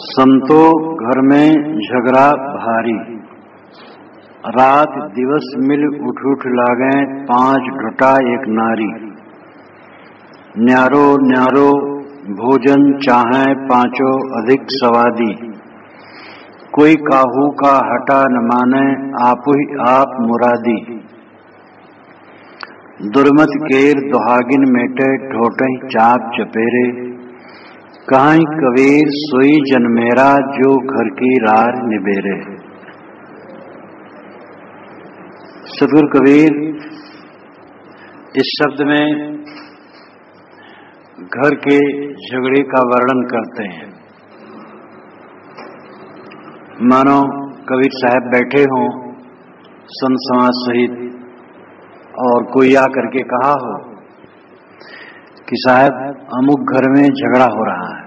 संतो घर में झगड़ा भारी, रात दिवस मिल उठ उठ लागे 5 ढोटा एक नारी। न्यारो न्यारो भोजन चाहे 5 अधिक सवादी, कोई काहू का हटा न माने आप ही आप मुरादी। दुर्मत केर दुहागिन मेटे ढोटे चाप चपेरे, कहीं कबीर सोई जनमेरा जो घर की रार निबेरे। सदगुरु कबीर इस शब्द में घर के झगड़े का वर्णन करते हैं। मानो कबीर साहब बैठे हों संत समाज सहित और कोई आकर के कहा हो कि साहब अमुक घर में झगड़ा हो रहा है,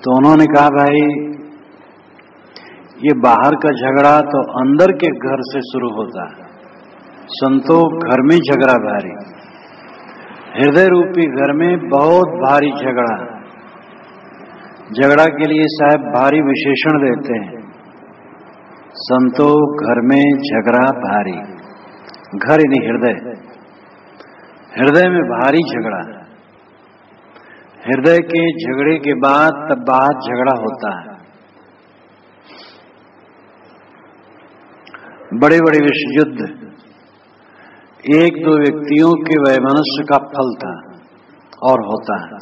तो उन्होंने कहा भाई ये बाहर का झगड़ा तो अंदर के घर से शुरू होता है। संतो घर में झगड़ा भारी, हृदय रूपी घर में बहुत भारी झगड़ा। झगड़ा के लिए साहब भारी विशेषण देते हैं। संतो घर में झगड़ा भारी, घर यानी हृदय, हृदय में भारी झगड़ा। हृदय के झगड़े के बाद तब बाहर झगड़ा होता है। बड़े बड़े विश्व युद्ध 1-2 व्यक्तियों के वैमनस्य का फल था और होता है।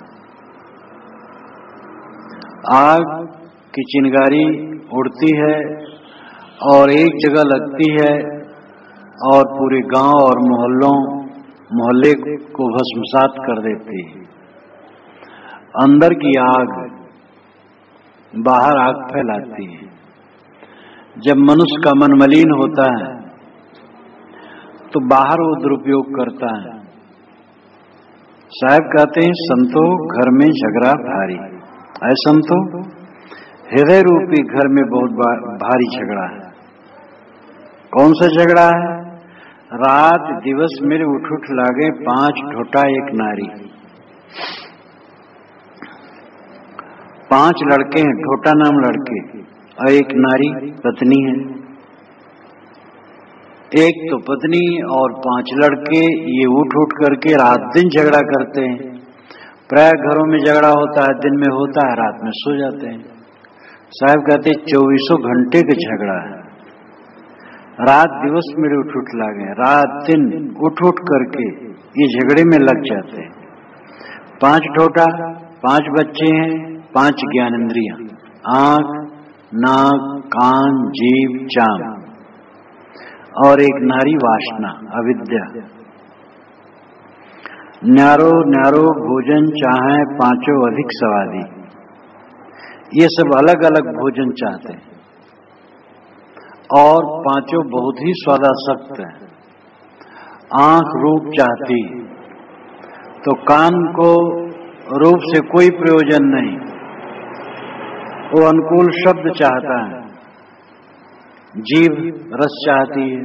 आग की चिंगारी उड़ती है और एक जगह लगती है और पूरे गांव और मोहल्ले को भस्मसात कर देती है। अंदर की आग बाहर आग फैलाती है। जब मनुष्य का मन मलिन होता है तो बाहर वो दुरुपयोग करता है। साहब कहते हैं संतो घर में झगड़ा भारी। ऐ संतो हृदय रूपी घर में बहुत भारी झगड़ा है। कौन सा झगड़ा है? रात दिवस मेरे उठ उठ लागे 5 ढोटा एक नारी। 5 लड़के हैं, ढोटा नाम लड़के, और एक नारी पत्नी है। एक तो पत्नी और 5 लड़के, ये उठ उठ करके रात दिन झगड़ा करते हैं। प्राय घरों में झगड़ा होता है, दिन में होता है, रात में सो जाते हैं। साहब कहते 24 घंटे का झगड़ा है। रात दिवस मेरे उठ उठ लागे, रात दिन उठ उठ करके ये झगड़े में लग जाते हैं। 5 ढोटा, 5 बच्चे हैं, 5 ज्ञानेंद्रियां, आंख, नाक, कान, जीभ, चाम, और एक नारी वासना अविद्या। न्यारो न्यारो भोजन चाहे 5 अधिक सवादी, ये सब अलग अलग भोजन चाहते हैं और 5 बहुत ही स्वादासक्त हैं। आंख रूप चाहती तो कान को रूप से कोई प्रयोजन नहीं, वो अनुकूल शब्द चाहता है। जीभ रस चाहती है,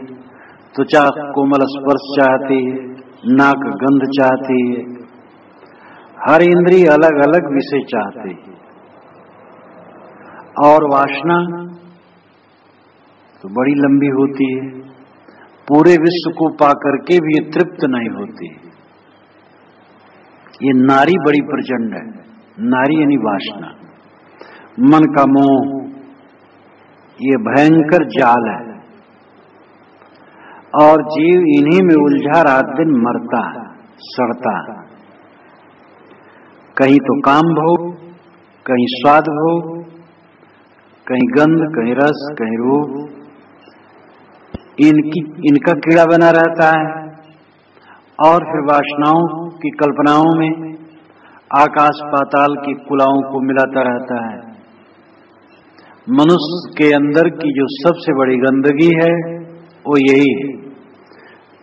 त्वचा कोमल स्पर्श चाहती है, नाक गंध चाहती है। हर इंद्रिय अलग अलग विषय चाहती है। और वासना तो बड़ी लंबी होती है, पूरे विश्व को पाकर के भी तृप्त नहीं होती। ये नारी बड़ी प्रचंड है। नारी यानी वासना, मन का मोह, ये भयंकर जाल है। और जीव इन्हीं में उलझा रात दिन मरता है, सड़ता है। कहीं तो काम भोग, कहीं स्वाद भोग, कहीं गंध, कहीं रस, कहीं रूप, इनका कीड़ा बना रहता है। और फिर वासनाओं की कल्पनाओं में आकाश पाताल की कुलाओं को मिलाता रहता है। मनुष्य के अंदर की जो सबसे बड़ी गंदगी है वो यही है,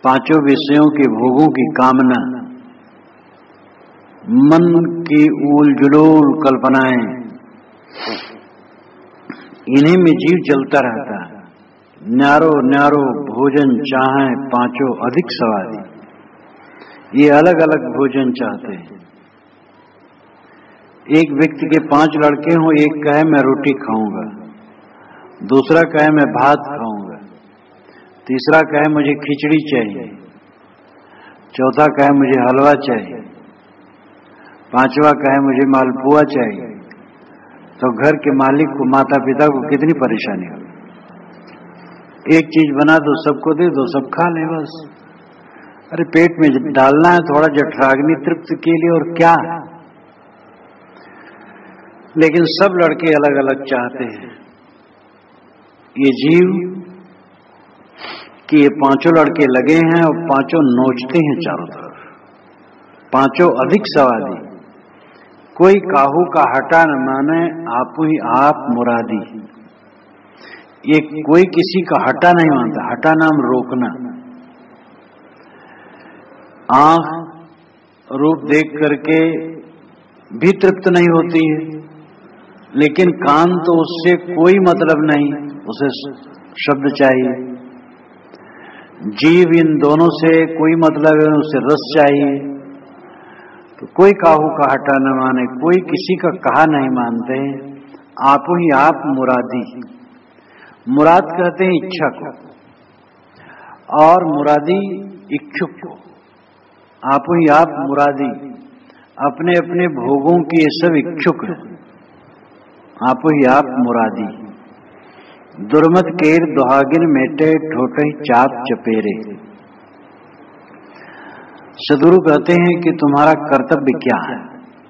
5 विषयों के भोगों की कामना, मन की ऊल जुलूल कल्पनाएं, इन्हीं में जीव जलता रहता है। न्यारो न्यारो भोजन चाहे 5 अधिक सवादी, ये अलग अलग भोजन चाहते हैं। एक व्यक्ति के 5 लड़के हों, एक कहे मैं रोटी खाऊंगा, दूसरा कहे मैं भात खाऊंगा, तीसरा कहे मुझे खिचड़ी चाहिए, चौथा कहे मुझे हलवा चाहिए, पांचवा कहे मुझे मालपुआ चाहिए, तो घर के मालिक को, माता पिता को कितनी परेशानी हो। एक चीज बना दो, सबको दे दो, सब खा ले बस। अरे पेट में डालना है थोड़ा जठराग्नि तृप्त के लिए, और क्या। लेकिन सब लड़के अलग अलग चाहते हैं। ये जीव कि ये 5 लड़के लगे हैं और 5 नोचते हैं चारों तरफ, 5 अधिक सवादी। कोई काहू का हटा न माने, आपो ही आप मुरादी। ये कोई किसी का हटा नहीं मानता। हटा नाम रोकना। आंख रूप देख करके भी तृप्त नहीं होती है, लेकिन कान तो उससे कोई मतलब नहीं, उसे शब्द चाहिए। जीव इन दोनों से कोई मतलब है, उसे रस चाहिए। तो कोई काहू का हटा न माने, कोई किसी का कहा नहीं मानते। आप ही आप मुरादी। मुराद कहते हैं इच्छा को, और मुरादी इच्छुक को। आप ही आप मुरादी, अपने अपने भोगों की ये सब इच्छुक है। आप ही आप मुरादी। दुर्मत केर दुहागिन मेटे, ठोटे चाप चपेरे। सदगुरु कहते हैं कि तुम्हारा कर्तव्य क्या है।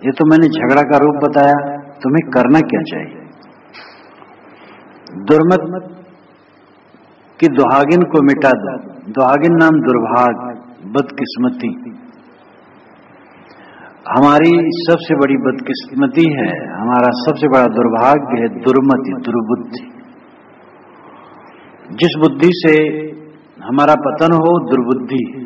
ये तो मैंने झगड़ा का रूप बताया, तुम्हें करना क्या चाहिए। दुर्मत की दुहागिन को मिटा दो। दुहागिन नाम दुर्भाग्य, बदकिस्मती। हमारी सबसे बड़ी बदकिस्मती है, हमारा सबसे बड़ा दुर्भाग्य है दुर्मति, दुर्बुद्धि। जिस बुद्धि से हमारा पतन हो, दुर्बुद्धि है।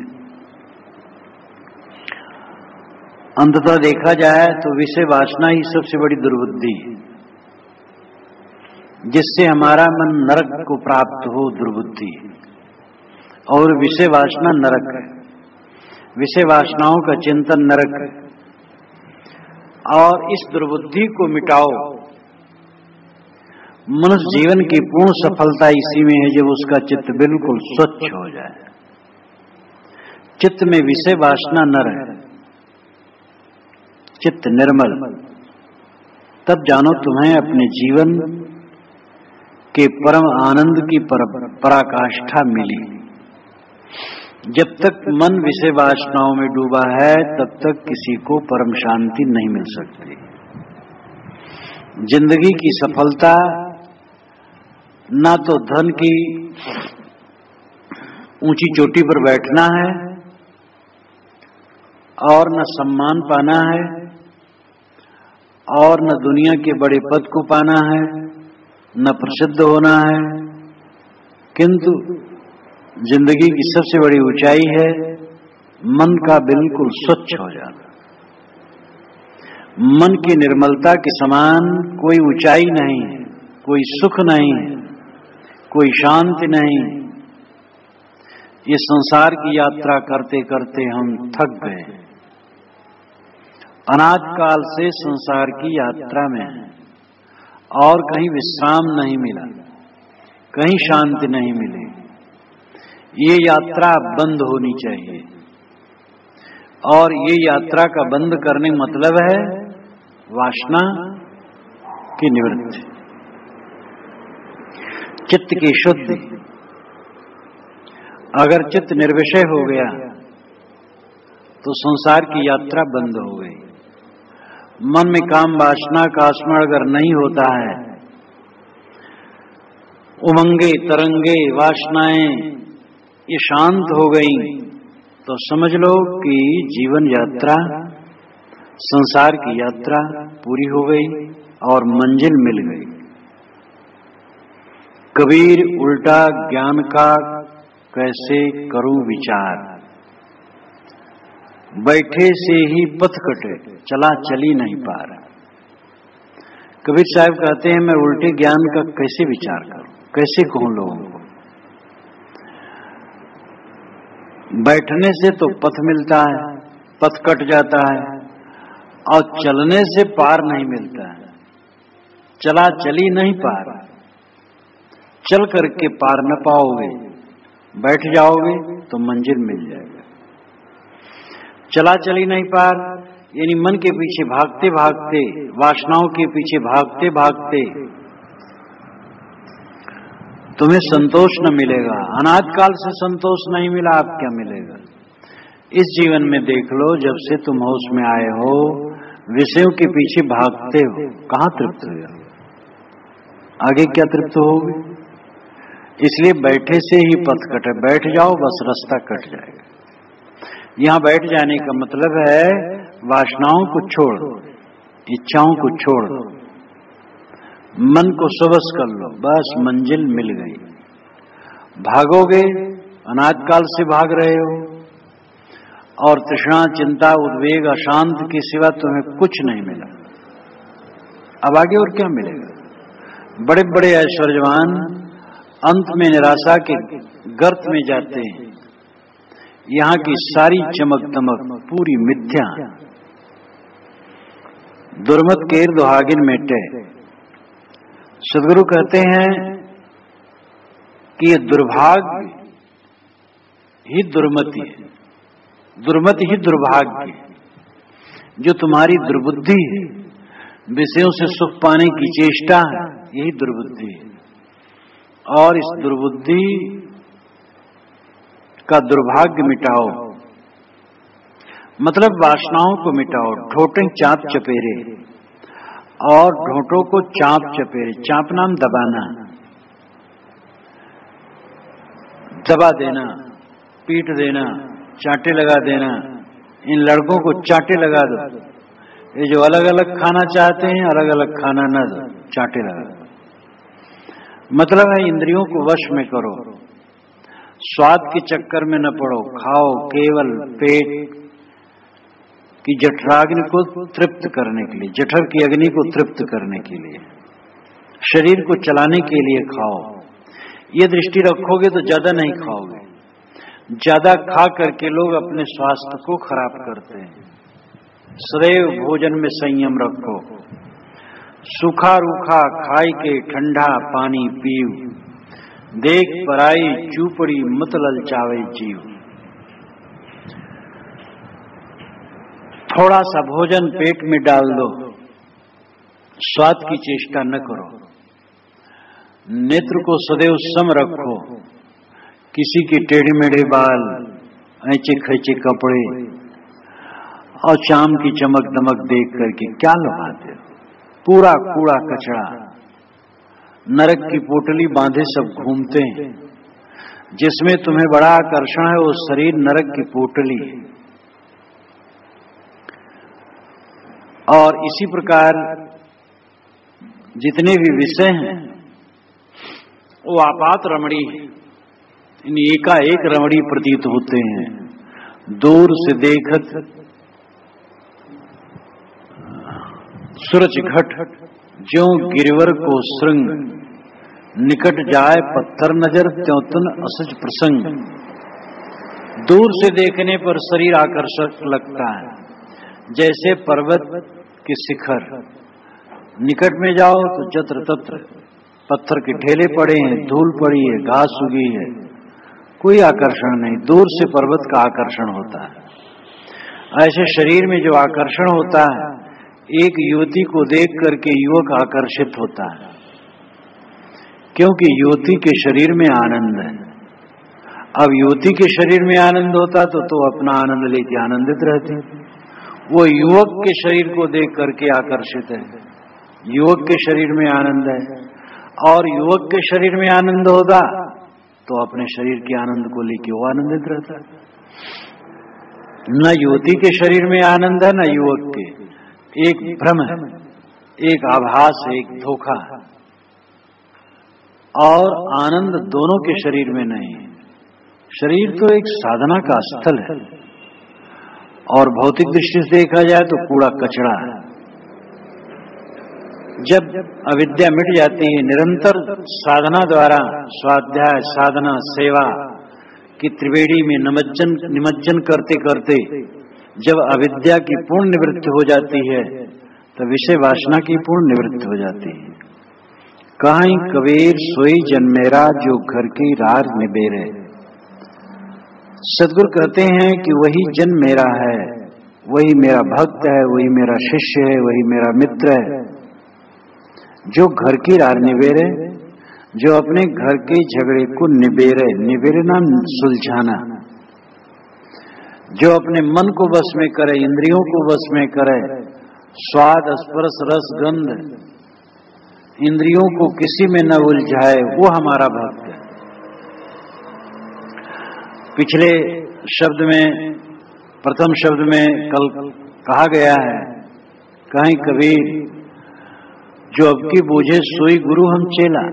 अंततः देखा जाए तो विषय वासना ही सबसे बड़ी दुर्बुद्धि है। जिससे हमारा मन नरक को प्राप्त हो, दुर्बुद्धि है। और विषय वासना नरक है। विषय वासनाओं का चिंतन नरक है। और इस दुर्बुद्धि को मिटाओ। मनुष्य जीवन की पूर्ण सफलता इसी में है जब उसका चित्त बिल्कुल स्वच्छ हो जाए। चित्त में विषय वासना न रहे, चित्त निर्मल। तब जानो तुम्हें अपने जीवन के परम आनंद की पराकाष्ठा मिली। जब तक मन विषय वासनाओं में डूबा है, तब तक किसी को परम शांति नहीं मिल सकती। जिंदगी की सफलता ना तो धन की ऊंची चोटी पर बैठना है, और न सम्मान पाना है, और न दुनिया के बड़े पद को पाना है, न प्रसिद्ध होना है। किंतु जिंदगी की सबसे बड़ी ऊंचाई है मन का बिल्कुल स्वच्छ हो जाना। मन की निर्मलता के समान कोई ऊंचाई नहीं है, कोई सुख नहीं है, कोई शांति नहीं। ये संसार की यात्रा करते करते हम थक गए। अनाद काल से संसार की यात्रा में है, और कहीं विश्राम नहीं मिला, कहीं शांति नहीं मिली। ये यात्रा बंद होनी चाहिए, और ये यात्रा का बंद करने मतलब है वासना की निवृत्ति, चित्त की शुद्धि। अगर चित्त निर्विषय हो गया तो संसार की यात्रा बंद हो गई। मन में काम वासना का स्मरण अगर नहीं होता है, उमंगे तरंगे वासनाएं ये शांत हो गई, तो समझ लो कि जीवन यात्रा, संसार की यात्रा पूरी हो गई और मंजिल मिल गई। कबीर उल्टा ज्ञान का कैसे करूं विचार, बैठे से ही पथ कटे, चला चली नहीं पार। कबीर साहब कहते हैं मैं उल्टे ज्ञान का कैसे विचार करूं, कैसे कहूं लोगों को। बैठने से तो पथ मिलता है, पथ कट जाता है, और चलने से पार नहीं मिलता है, चला चली नहीं पार। चल करके पार न पाओगे, बैठ जाओगे तो मंजिल मिल जाएगा। चला चली नहीं पार यानी मन के पीछे भागते भागते, वासनाओं के पीछे भागते भागते तुम्हें संतोष न मिलेगा। अनाद काल से संतोष नहीं मिला, अब क्या मिलेगा? इस जीवन में देख लो, जब से तुम होश में आए हो विषयों के पीछे भागते हो, कहाँ तृप्त हुए? आगे क्या तृप्त होगे? इसलिए बैठे से ही पथ कटे, बैठ जाओ बस रास्ता कट जाएगा। यहाँ बैठ जाने का मतलब है वासनाओं को छोड़ दो, इच्छाओं को छोड़ दो, मन को सबस कर लो, बस मंजिल मिल गई। भागोगे, अनाद काल से भाग रहे हो और तृष्णा, चिंता, उद्वेग, अशांत के सिवा तुम्हें कुछ नहीं मिला। अब आगे और क्या मिलेगा? बड़े बड़े ऐश्वर्यवान अंत में निराशा के गर्त में जाते हैं। यहाँ की सारी चमक दमक पूरी मिथ्या। दुर्मत केर दुहागिन मेटे। सदगुरु कहते हैं कि ये दुर्भाग्य ही दुर्मति है, दुर्मति ही दुर्भाग्य, जो तुम्हारी दुर्बुद्धि है, विषयों से सुख पाने की चेष्टा है, यही दुर्बुद्धि है। और इस दुर्बुद्धि का दुर्भाग्य मिटाओ, मतलब वासनाओं को मिटाओ। ठोटें चाप चपेरे, और ढोंटों को चाप चपेरे। चाप नाम दबाना, दबा देना, पीट देना, चांटे लगा देना। इन लड़कों को चांटे लगा दो। ये जो अलग अलग खाना चाहते हैं, अलग अलग खाना न दो, चांटे लगा दो। मतलब है इंद्रियों को वश में करो, स्वाद के चक्कर में न पड़ो। खाओ केवल पेट की जठराग्नि को तृप्त करने के लिए, जठर की अग्नि को तृप्त करने के लिए, शरीर को चलाने के लिए खाओ। ये दृष्टि रखोगे तो ज्यादा नहीं खाओगे। ज्यादा खा करके लोग अपने स्वास्थ्य को खराब करते हैं। सदैव भोजन में संयम रखो। सूखा रूखा खाई के ठंडा पानी पीव, देख पराई चूपड़ी मत ललचावे जीव। थोड़ा सा भोजन पेट में डाल दो, स्वाद की चेष्टा न करो। नेत्र को सदैव सम रखो। किसी के टेढ़े मेढ़े बाल, ऐचे खैचे कपड़े और चाम की चमक दमक देख करके क्या लुभाते हो? पूरा कूड़ा कचरा, नरक की पोटली बांधे सब घूमते हैं। जिसमें तुम्हें बड़ा आकर्षण है वो शरीर नरक की पोटली है। और इसी प्रकार जितने भी विषय हैं वो आपात रमणी है, इन एकाएक रमणी प्रतीत होते हैं। दूर से देखत सूरज घट, ज्यों गिरवर को श्रृंग, निकट जाए पत्थर नजर, त्यों तुन असज प्रसंग। दूर से देखने पर शरीर आकर्षक लगता है, जैसे पर्वत के शिखर। निकट में जाओ तो जत्र तत्र पत्थर के ढेले पड़े हैं, धूल पड़ी है, घास उगी है, कोई आकर्षण नहीं। दूर से पर्वत का आकर्षण होता है। ऐसे शरीर में जो आकर्षण होता है, एक युवती को देख करके युवक आकर्षित होता है, क्योंकि युवती के शरीर में आनंद है। अब युवती के शरीर में आनंद होता तो अपना आनंद लेके आनंदित रहते। वो युवक के शरीर को देख करके आकर्षित है, युवक के शरीर में आनंद है। और युवक के शरीर में आनंद होता तो अपने शरीर के आनंद को लेके वो आनंदित रहता है। न युवती के शरीर में आनंद है, न युवक के। एक भ्रम है, एक आभास है, एक धोखा है। और आनंद दोनों के शरीर में नहीं है। शरीर तो एक साधना का स्थल है, और भौतिक दृष्टि से देखा जाए तो कूड़ा कचरा है। जब अविद्या मिट जाती है, निरंतर साधना द्वारा स्वाध्याय, साधना, सेवा की त्रिवेणी में निमज्जन करते करते जब अविद्या की पूर्ण निवृत्ति हो जाती है तो विषय वासना की पूर्ण निवृत्ति हो जाती है। कहीं कबीर सोई जन्मेरा जो घर की रार निबेरे। सदगुरु कहते हैं कि वही जन मेरा है, वही मेरा भक्त है, वही मेरा शिष्य है, वही मेरा मित्र है, जो घर की रार निबेरे, जो अपने घर के झगड़े को निबेरे। निबेरे नाम सुलझाना, जो अपने मन को वश में करे, इंद्रियों को वश में करे, स्वाद स्पर्श रस गंध इंद्रियों को किसी में न उलझाए, वो हमारा भक्त है। पिछले शब्द में, प्रथम शब्द में कल कहा गया है, कहीं कबीर जो अब की बूझे सोई गुरु हम चेला।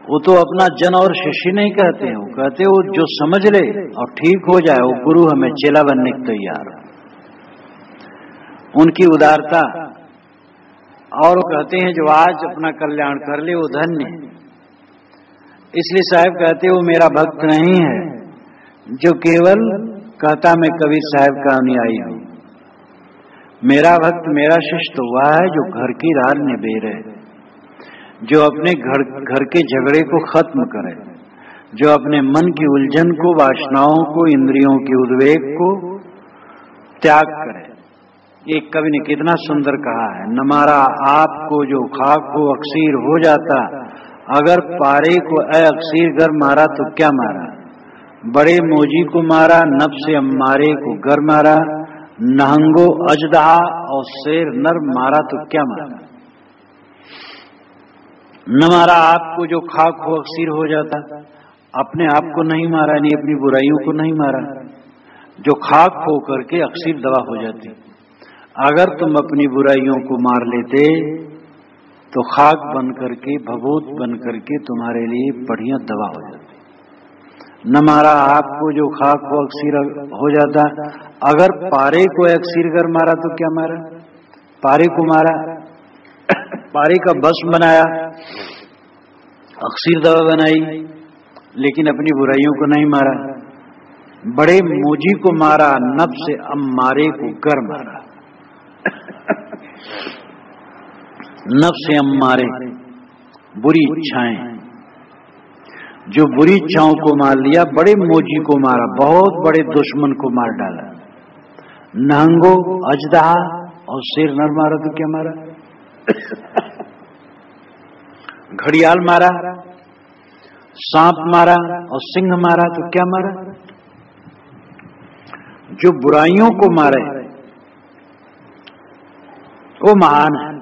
वो तो अपना जन और शिष्य नहीं कहते हैं, वो कहते वो जो समझ ले और ठीक हो जाए वो गुरु हमें चेला बनने को तैयार है। उनकी उदारता। और वो कहते हैं जो आज अपना कल्याण कर ले वो धन्य है। इसलिए साहब कहते वो मेरा भक्त नहीं है जो केवल कहता मैं कबीर साहब का अनुयायी हूं। मेरा भक्त, मेरा शिष्य तो वह है जो घर की रार निबेरे, जो अपने घर के झगड़े को खत्म करे, जो अपने मन की उलझन को, वासनाओं को, इंद्रियों के उद्वेग को त्याग करे। एक कवि ने कितना सुंदर कहा है, न मारा आपको जो खाक को अक्सीर हो जाता, अगर पारे को अक्सीर घर मारा तो क्या मारा। बड़े मोजी को मारा, नफ्स अम्मारे को घर मारा, नहंगो अजदहा और शेर नर मारा तो क्या मारा। न मारा आपको जो खाक हो अक्सीर हो जाता, अपने आप को नहीं मारा, नहीं अपनी बुराइयों को नहीं मारा, जो खाक हो करके अक्सीर दवा हो जाती। अगर तुम अपनी बुराइयों को मार लेते तो खाक बन करके, भभूत बन करके तुम्हारे लिए बढ़िया दवा हो जाती। न मारा आपको जो खाक हो अक्सीर हो जाता, अगर पारे को अक्सीर कर मारा तो क्या मारा। पारे को मारा, पारे का बस बनाया, अक्सीर दवा बनाई, लेकिन अपनी बुराइयों को नहीं मारा। बड़े मोजी को मारा, नफ्स अम्मारे को कर मारा। नफ्स अम्मारे बुरी इच्छाएं, जो बुरी इच्छाओं को मार लिया। बड़े मोजी को मारा, बहुत बड़े दुश्मन को मार डाला। नहंगो अजदहा और शेर नर मारा तो क्या मारा। घड़ियाल मारा, सांप मारा और सिंह मारा तो क्या मारा। जो बुराइयों को मारे वो महान है।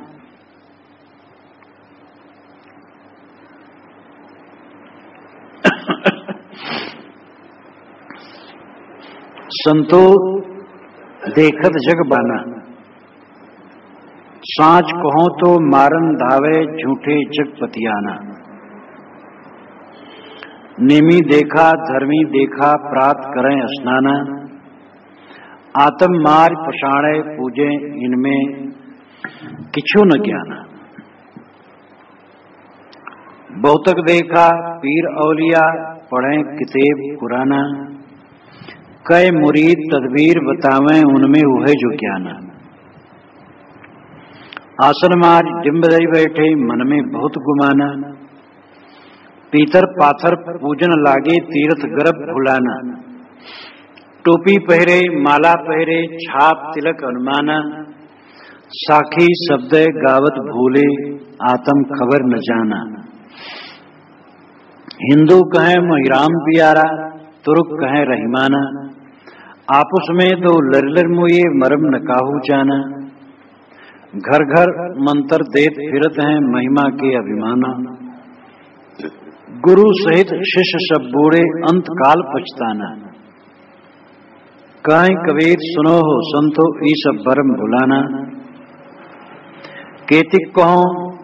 संतो देखत जग बाना, सांच कहो तो मारन धावे झूठे जग पतियाना। नेमी देखा धर्मी देखा प्रात करें स्नाना, आत्म मार पछाणे पूजे इनमें किछु न ज्ञाना। बहुतक देखा पीर औलिया पढ़े किताब कुराना, कई मुरीद तदबीर बतावें उनमें उहे जो ज्ञाना। आसन मार डिम्ब दई बैठे मन में बहुत गुमाना, पीतर पाथर पूजन लागे तीर्थ गर्भ भुलाना। टोपी पहरे माला पहरे छाप तिलक अनुमाना, साखी शब्द गावत भूले आत्म खबर न जाना। हिंदू कहे महिराम पियारा, तुर्क कहे रहीमाना, आपस में दो लर मुए मरम न काहू जाना। घर घर मंत्र देत फिरत हैं महिमा के अभिमाना, गुरु सहित शिष्य सब बूढ़े अंत काल पछताना। कहीं कबीर सुनो हो संतो ई सब भरम भुलाना, केतिक कहो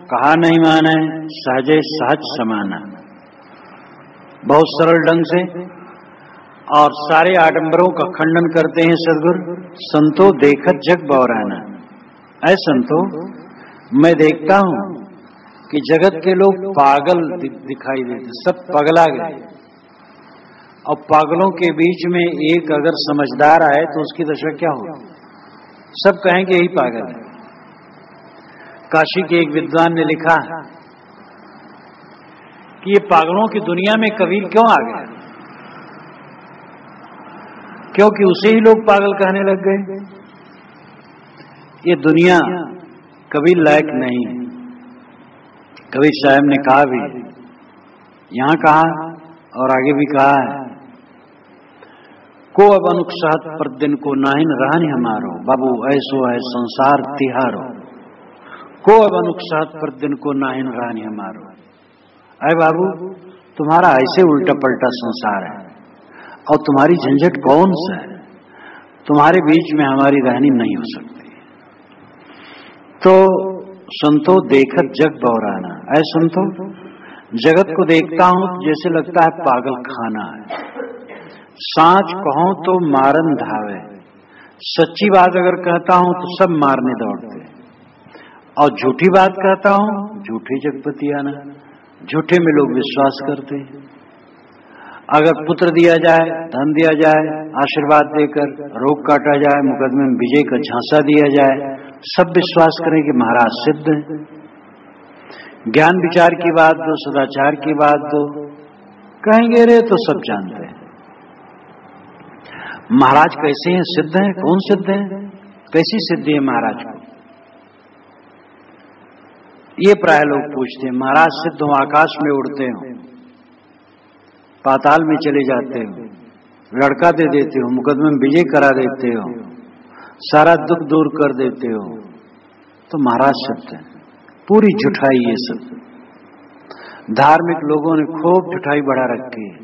कहा नहीं माने सहजे सहज समाना। बहुत सरल ढंग से और सारे आडंबरों का खंडन करते हैं सदगुरु। संतो देखत जग बौराना, ऐ संतो मैं देखता हूं कि जगत के लोग पागल दिखाई देते, सब पगला गए। और पागलों के बीच में एक अगर समझदार आए तो उसकी दशा क्या हो? सब कहेंगे यही पागल है। काशी के एक विद्वान ने लिखा कि ये पागलों की दुनिया में कबीर क्यों आ गया? क्योंकि उसे ही लोग पागल कहने लग गए। ये दुनिया कबीर लायक नहीं है। कबीर साहब ने कहा भी, यहां कहा और आगे भी कहा है, को अब अनुक्षहत पर दिन को नाहिन रहन हमारो, बाबू ऐसो है संसार तिहारो। को अब अनुक्षहत पर दिन को नाहिन रहन हमारो। अरे बाबू, तुम्हारा ऐसे उल्टा पलटा संसार है और तुम्हारी झंझट कौन सा है? तुम्हारे बीच में हमारी रहनी नहीं हो सकती। तो संतो देखत जग बौराना। ऐ संतो, जगत को देखता हूं जैसे लगता है पागल खाना है। सांच कहो तो मारन धावे, सच्ची बात अगर कहता हूं तो सब मारने दौड़ते, और झूठी बात कहता हूं झूठे जगपति आना। झूठे में लोग विश्वास करते हैं। अगर पुत्र दिया जाए, धन दिया जाए, आशीर्वाद देकर रोग काटा जाए, मुकदमे में विजय का झांसा दिया जाए, सब विश्वास करें कि महाराज सिद्ध है। ज्ञान विचार की बात दो, सदाचार की बात दो, कहेंगे रे तो सब जानते हैं। महाराज कैसे हैं? सिद्ध हैं? कौन सिद्ध है? कैसी सिद्धि है महाराज को? ये प्राय लोग पूछते हैं। महाराज सिद्ध हो, आकाश में उड़ते हो, पाताल में चले जाते हो, लड़का दे देते हो, मुकदमे में विजय करा देते हो, सारा दुख दूर कर देते हो, तो महाराज सिद्ध है। पूरी झूठाई ये सब। धार्मिक लोगों ने खूब झूठाई बढ़ा रखी है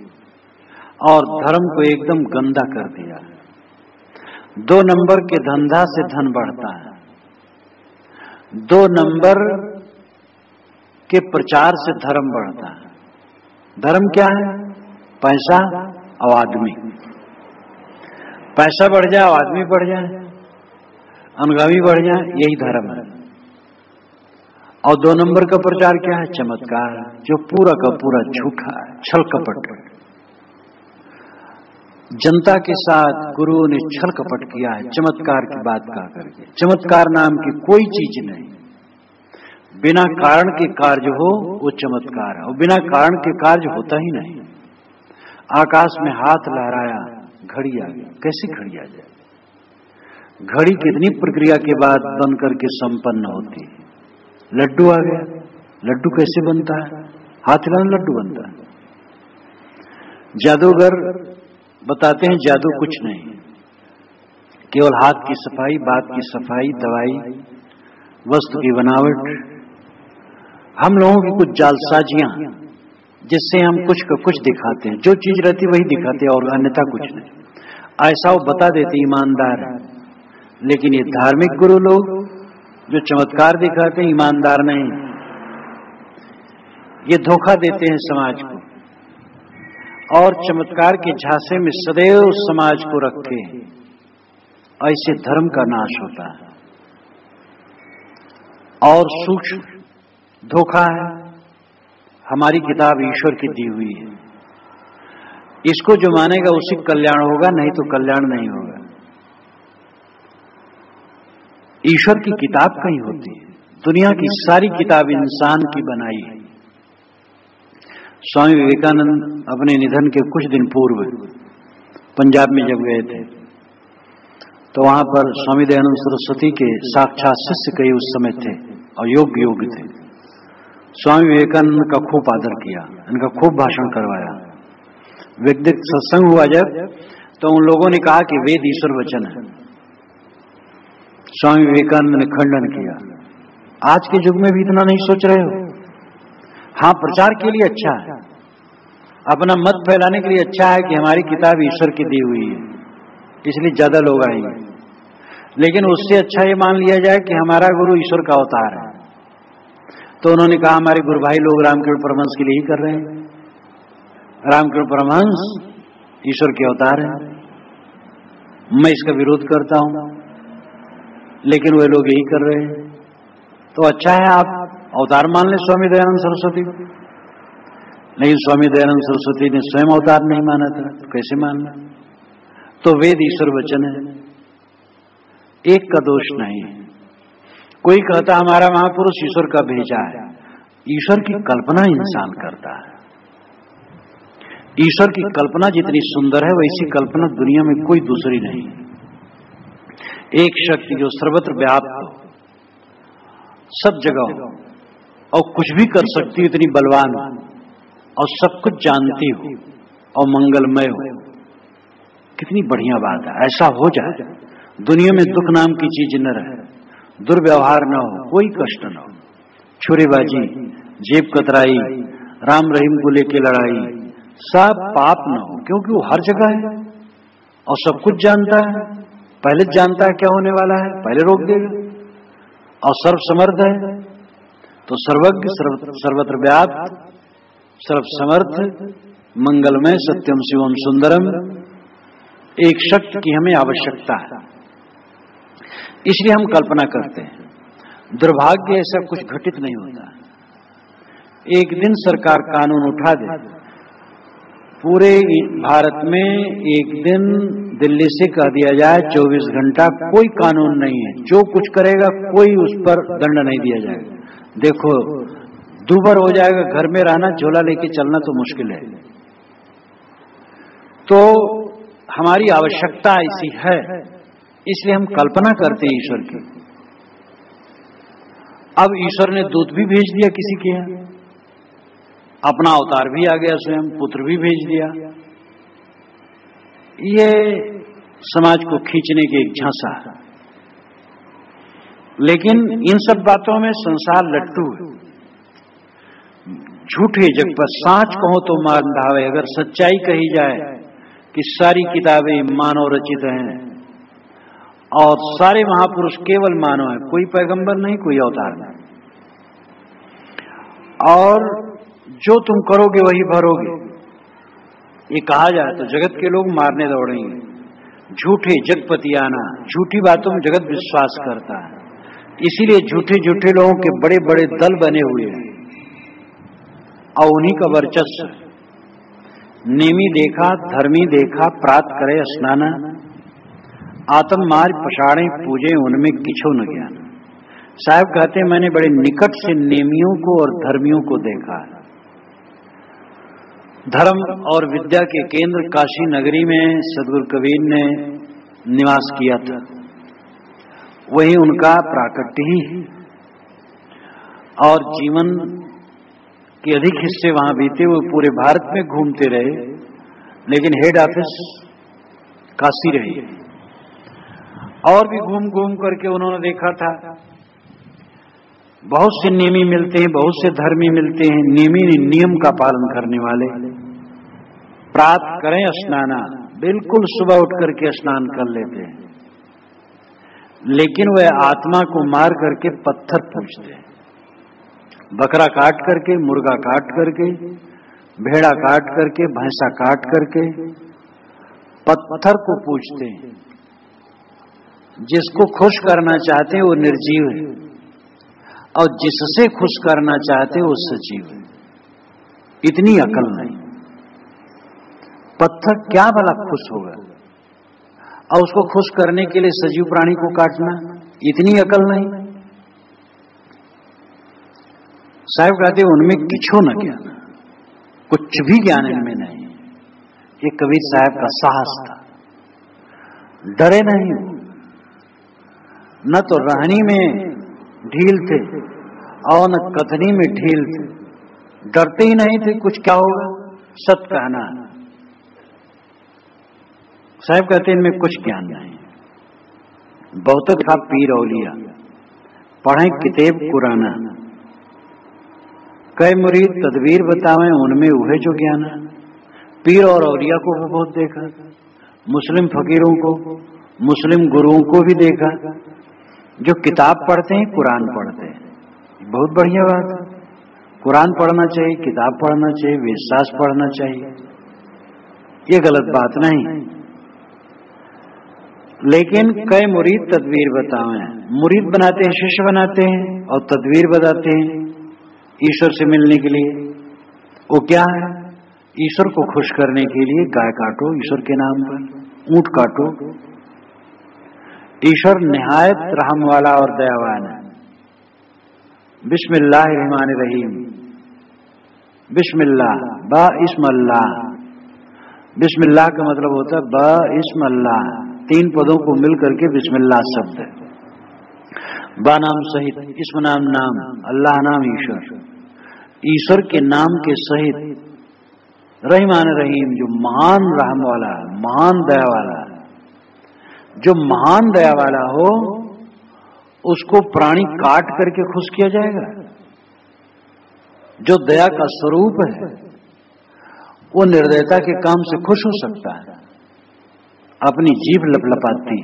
और धर्म को एकदम गंदा कर दिया। 2 नंबर के धंधा से धन बढ़ता है, 2 नंबर के प्रचार से धर्म बढ़ता है। धर्म क्या है? पैसा और आदमी। पैसा बढ़ जाए, आदमी बढ़ जाए, अनुगामी बढ़ जाए, यही धर्म है। और 2 नंबर का प्रचार क्या है? चमत्कार, जो पूरा का पूरा झूठा है, छल कपट। जनता के साथ गुरुओं ने छल कपट किया है, चमत्कार की बात कहा करके। चमत्कार नाम की कोई चीज नहीं। बिना कारण के कार्य हो वो चमत्कार है, और बिना कारण के कार्य होता ही नहीं। आकाश में हाथ लहराया, घड़ी आ गई। कैसी घड़ी आ जाए? घड़ी कितनी प्रक्रिया के बाद बन करके संपन्न होती है। लड्डू आ गया, लड्डू कैसे बनता है? हाथ हिलाना लड्डू बनता है। जादूगर बताते हैं जादू कुछ नहीं, केवल हाथ की सफाई, बात की सफाई, दवाई, वस्तु की बनावट। हम लोगों की कुछ जालसाजियां जिससे हम कुछ का कुछ दिखाते हैं, जो चीज रहती वही दिखाते हैं और अन्यथा कुछ नहीं। ऐसा वो बता देते ईमानदार है। लेकिन ये धार्मिक गुरु लोग जो चमत्कार दिखाते हैं, ईमानदार नहीं, ये धोखा देते हैं समाज को, और चमत्कार के झांसे में सदैव समाज को रखे। ऐसे धर्म का नाश होता है। और सूक्ष्म धोखा है। हमारी किताब ईश्वर की दी हुई है, इसको जो मानेगा उसी कल्याण होगा, नहीं तो कल्याण नहीं होगा। ईश्वर की किताब कहीं होती है? दुनिया की सारी किताब इंसान की बनाई है। स्वामी विवेकानंद अपने निधन के कुछ दिन पूर्व पंजाब में जब गए थे, तो वहां पर स्वामी दयानंद सरस्वती के साक्षात शिष्य कई उस समय थे और योग्य थे। स्वामी विवेकानंद का खूब आदर किया, इनका खूब भाषण करवाया। व्यक्तिगत सत्संग हुआ जब, तो उन लोगों ने कहा कि वेद ईश्वर वचन है। स्वामी विवेकानंद ने खंडन किया। आज के युग में भी इतना नहीं सोच रहे हो? हाँ, प्रचार के लिए अच्छा है, अपना मत फैलाने के लिए अच्छा है कि हमारी किताब ईश्वर की दी हुई है, इसलिए ज्यादा लोग आएंगे। लेकिन उससे अच्छा ये मान लिया जाए कि हमारा गुरु ईश्वर का अवतार है। तो उन्होंने कहा हमारे गुरु भाई लोग रामकृष्ण परमहंस के लिए ही कर रहे हैं। रामकृष्ण परमहंस ईश्वर के अवतार है, मैं इसका विरोध करता हूं, लेकिन वे लोग यही कर रहे हैं। तो अच्छा है आप अवतार मान लें स्वामी दयानंद सरस्वती को, लेकिन स्वामी दयानंद सरस्वती ने स्वयं अवतार नहीं माना था, तो कैसे मानना? तो वेद ईश्वर वचन है, एक का दोष नहीं है। कोई कहता हमारा महापुरुष ईश्वर का भेजा है। ईश्वर की कल्पना इंसान करता है। ईश्वर की कल्पना जितनी सुंदर है वैसी कल्पना दुनिया में कोई दूसरी नहीं है। एक शक्ति जो सर्वत्र व्याप्त हो, सब जगह हो और कुछ भी कर सकती हो, इतनी बलवान हो और सब कुछ जानती हो और मंगलमय हो, कितनी बढ़िया बात है। ऐसा हो जाए दुनिया में दुख नाम की चीज न रहे, दुर्व्यवहार न हो, कोई कष्ट न हो, छुरेबाजी, जेब कतराई, राम रहीम को लेके लड़ाई, सब पाप न हो, क्योंकि वो हर जगह है और सब कुछ जानता है। पहले जानता है क्या होने वाला है, पहले रोक देगा और सर्वसमर्थ है। तो सर्वज्ञ, सर्वत्र व्याप्त, सर्वसमर्थ, मंगलमय, सत्यम शिवम सुंदरम, एक शक्ति की हमें आवश्यकता है, इसलिए हम कल्पना करते हैं। दुर्भाग्य ऐसा कुछ घटित नहीं होता। एक दिन सरकार कानून उठा दे, पूरे भारत में एक दिन दिल्ली से कह दिया जाए 24 घंटा कोई कानून नहीं है, जो कुछ करेगा कोई उस पर दंड नहीं दिया जाएगा। देखो दूभर हो जाएगा, घर में रहना, झोला लेके चलना तो मुश्किल है। तो हमारी आवश्यकता ऐसी है, इसलिए हम कल्पना करते हैं ईश्वर की। अब ईश्वर ने दूत भी भेज दिया किसी के यहाँ, अपना अवतार भी आ गया, स्वयं पुत्र भी भेज दिया। ये समाज को खींचने की एक झांसा है, लेकिन इन सब बातों में संसार लट्टू है। झूठे जग पर साच कहो तो मान धावे। अगर सच्चाई कही जाए कि सारी किताबें मानव रचित हैं और सारे महापुरुष केवल मानव हैं, कोई पैगंबर नहीं, कोई अवतार नहीं, और जो तुम करोगे वही भरोगे, ये कहा जाए तो जगत के लोग मारने दौड़ेंगे। झूठे जगपतियाना, झूठी बातों में जगत विश्वास करता है, इसीलिए झूठे झूठे लोगों के बड़े बड़े दल बने हुए हैं और उन्हीं का वर्चस्व। नेमी देखा, धर्मी देखा, प्रात करे स्नाना, आत्म मार पछाड़े पूजे, उनमें किछो न ज्ञान। साहब कहते हैं मैंने बड़े निकट से नेमियों को और धर्मियों को देखा है। धर्म और विद्या के केंद्र काशी नगरी में सदगुरु कबीर ने निवास किया था, वही उनका प्राकट्य ही है और जीवन के अधिक हिस्से वहां बीते। वो पूरे भारत में घूमते रहे, लेकिन हेड ऑफिस काशी रही। और भी घूम घूम करके उन्होंने देखा था बहुत से नेमी मिलते हैं, बहुत से धर्मी मिलते हैं। नेमी नियम का पालन करने वाले, प्रात करें स्नाना, बिल्कुल सुबह उठ करके स्नान कर लेते हैं, लेकिन वह आत्मा को मार करके पत्थर पूजते हैं। बकरा काट करके, मुर्गा काट करके, भेड़ा काट करके, भैंसा काट करके पत्थर को पूजते हैं। जिसको खुश करना चाहते हैं वो निर्जीव है और जिससे खुश करना चाहते हैं वो सजीव है। इतनी अकल नहीं। पत्थर क्या भला खुश होगा और उसको खुश करने के लिए सजीव प्राणी को काटना, इतनी अकल नहीं। साहब कहते उनमें किछो न ज्ञान, कुछ भी ज्ञान इनमें नहीं। ये कबीर साहब का साहस था, डरे नहीं, न तो रहनी में ढील थे और न कथनी में ढील थे। डरते ही नहीं थे कुछ क्या होगा, सत कहना। साहब कहते इनमें कुछ ज्ञान नहीं। बहुत था पीर औलिया, पढ़े किताब कुराना, कई मुरीद तदबीर बतावें, उनमें वह जो ज्ञान है। पीर और औलिया को भी बहुत देखा, मुस्लिम फकीरों को, मुस्लिम गुरुओं को भी देखा जो किताब पढ़ते हैं, कुरान पढ़ते हैं। बहुत बढ़िया बात है, कुरान पढ़ना चाहिए, किताब पढ़ना चाहिए, वेदशास्त्र पढ़ना चाहिए, ये गलत बात नहीं। लेकिन कई मुरीद तदबीर बतावे, मुरीद बनाते हैं, शिष्य बनाते हैं और तदबीर बताते हैं ईश्वर से मिलने के लिए। वो क्या है? ईश्वर को खुश करने के लिए गाय काटो ईश्वर के नाम पर, ऊंट काटो। ईश्वर निहायत रहम वाला और दयावान है। बिस्मिल्लाहिर्रहमानिर्रहीम, बिस्मिल्लाह बा इस्म अल्लाह। बिस्मिल्लाह का मतलब होता है बा इस्म अल्लाह, 3 पदों को मिल करके बिस्मिल्लाह शब्द है। बा नाम सहित, इस्म नाम, अल्लाह नाम ईश्वर, ईश्वर के नाम के सहित, रहमान रहीम जो महान रहम वाला है, महान दया वाला है। जो महान दया वाला हो उसको प्राणी काट करके खुश किया जाएगा? जो दया का स्वरूप है वो निर्दयता के काम से खुश हो सकता है? अपनी जीभ लपलपाती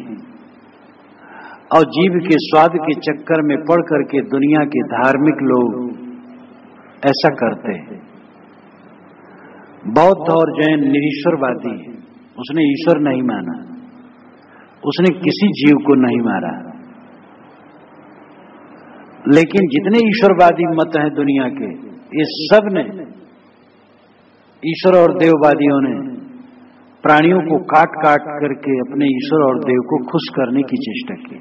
और जीभ के स्वाद के चक्कर में पड़ करके दुनिया के धार्मिक लोग ऐसा करते हैं। बौद्ध और जैन निरीश्वरवादी, उसने ईश्वर नहीं माना, उसने किसी जीव को नहीं मारा। लेकिन जितने ईश्वरवादी मत हैं दुनिया के, ये सब ने, ईश्वर और देववादियों ने प्राणियों को काट काट करके अपने ईश्वर और देव को खुश करने की चेष्टा की।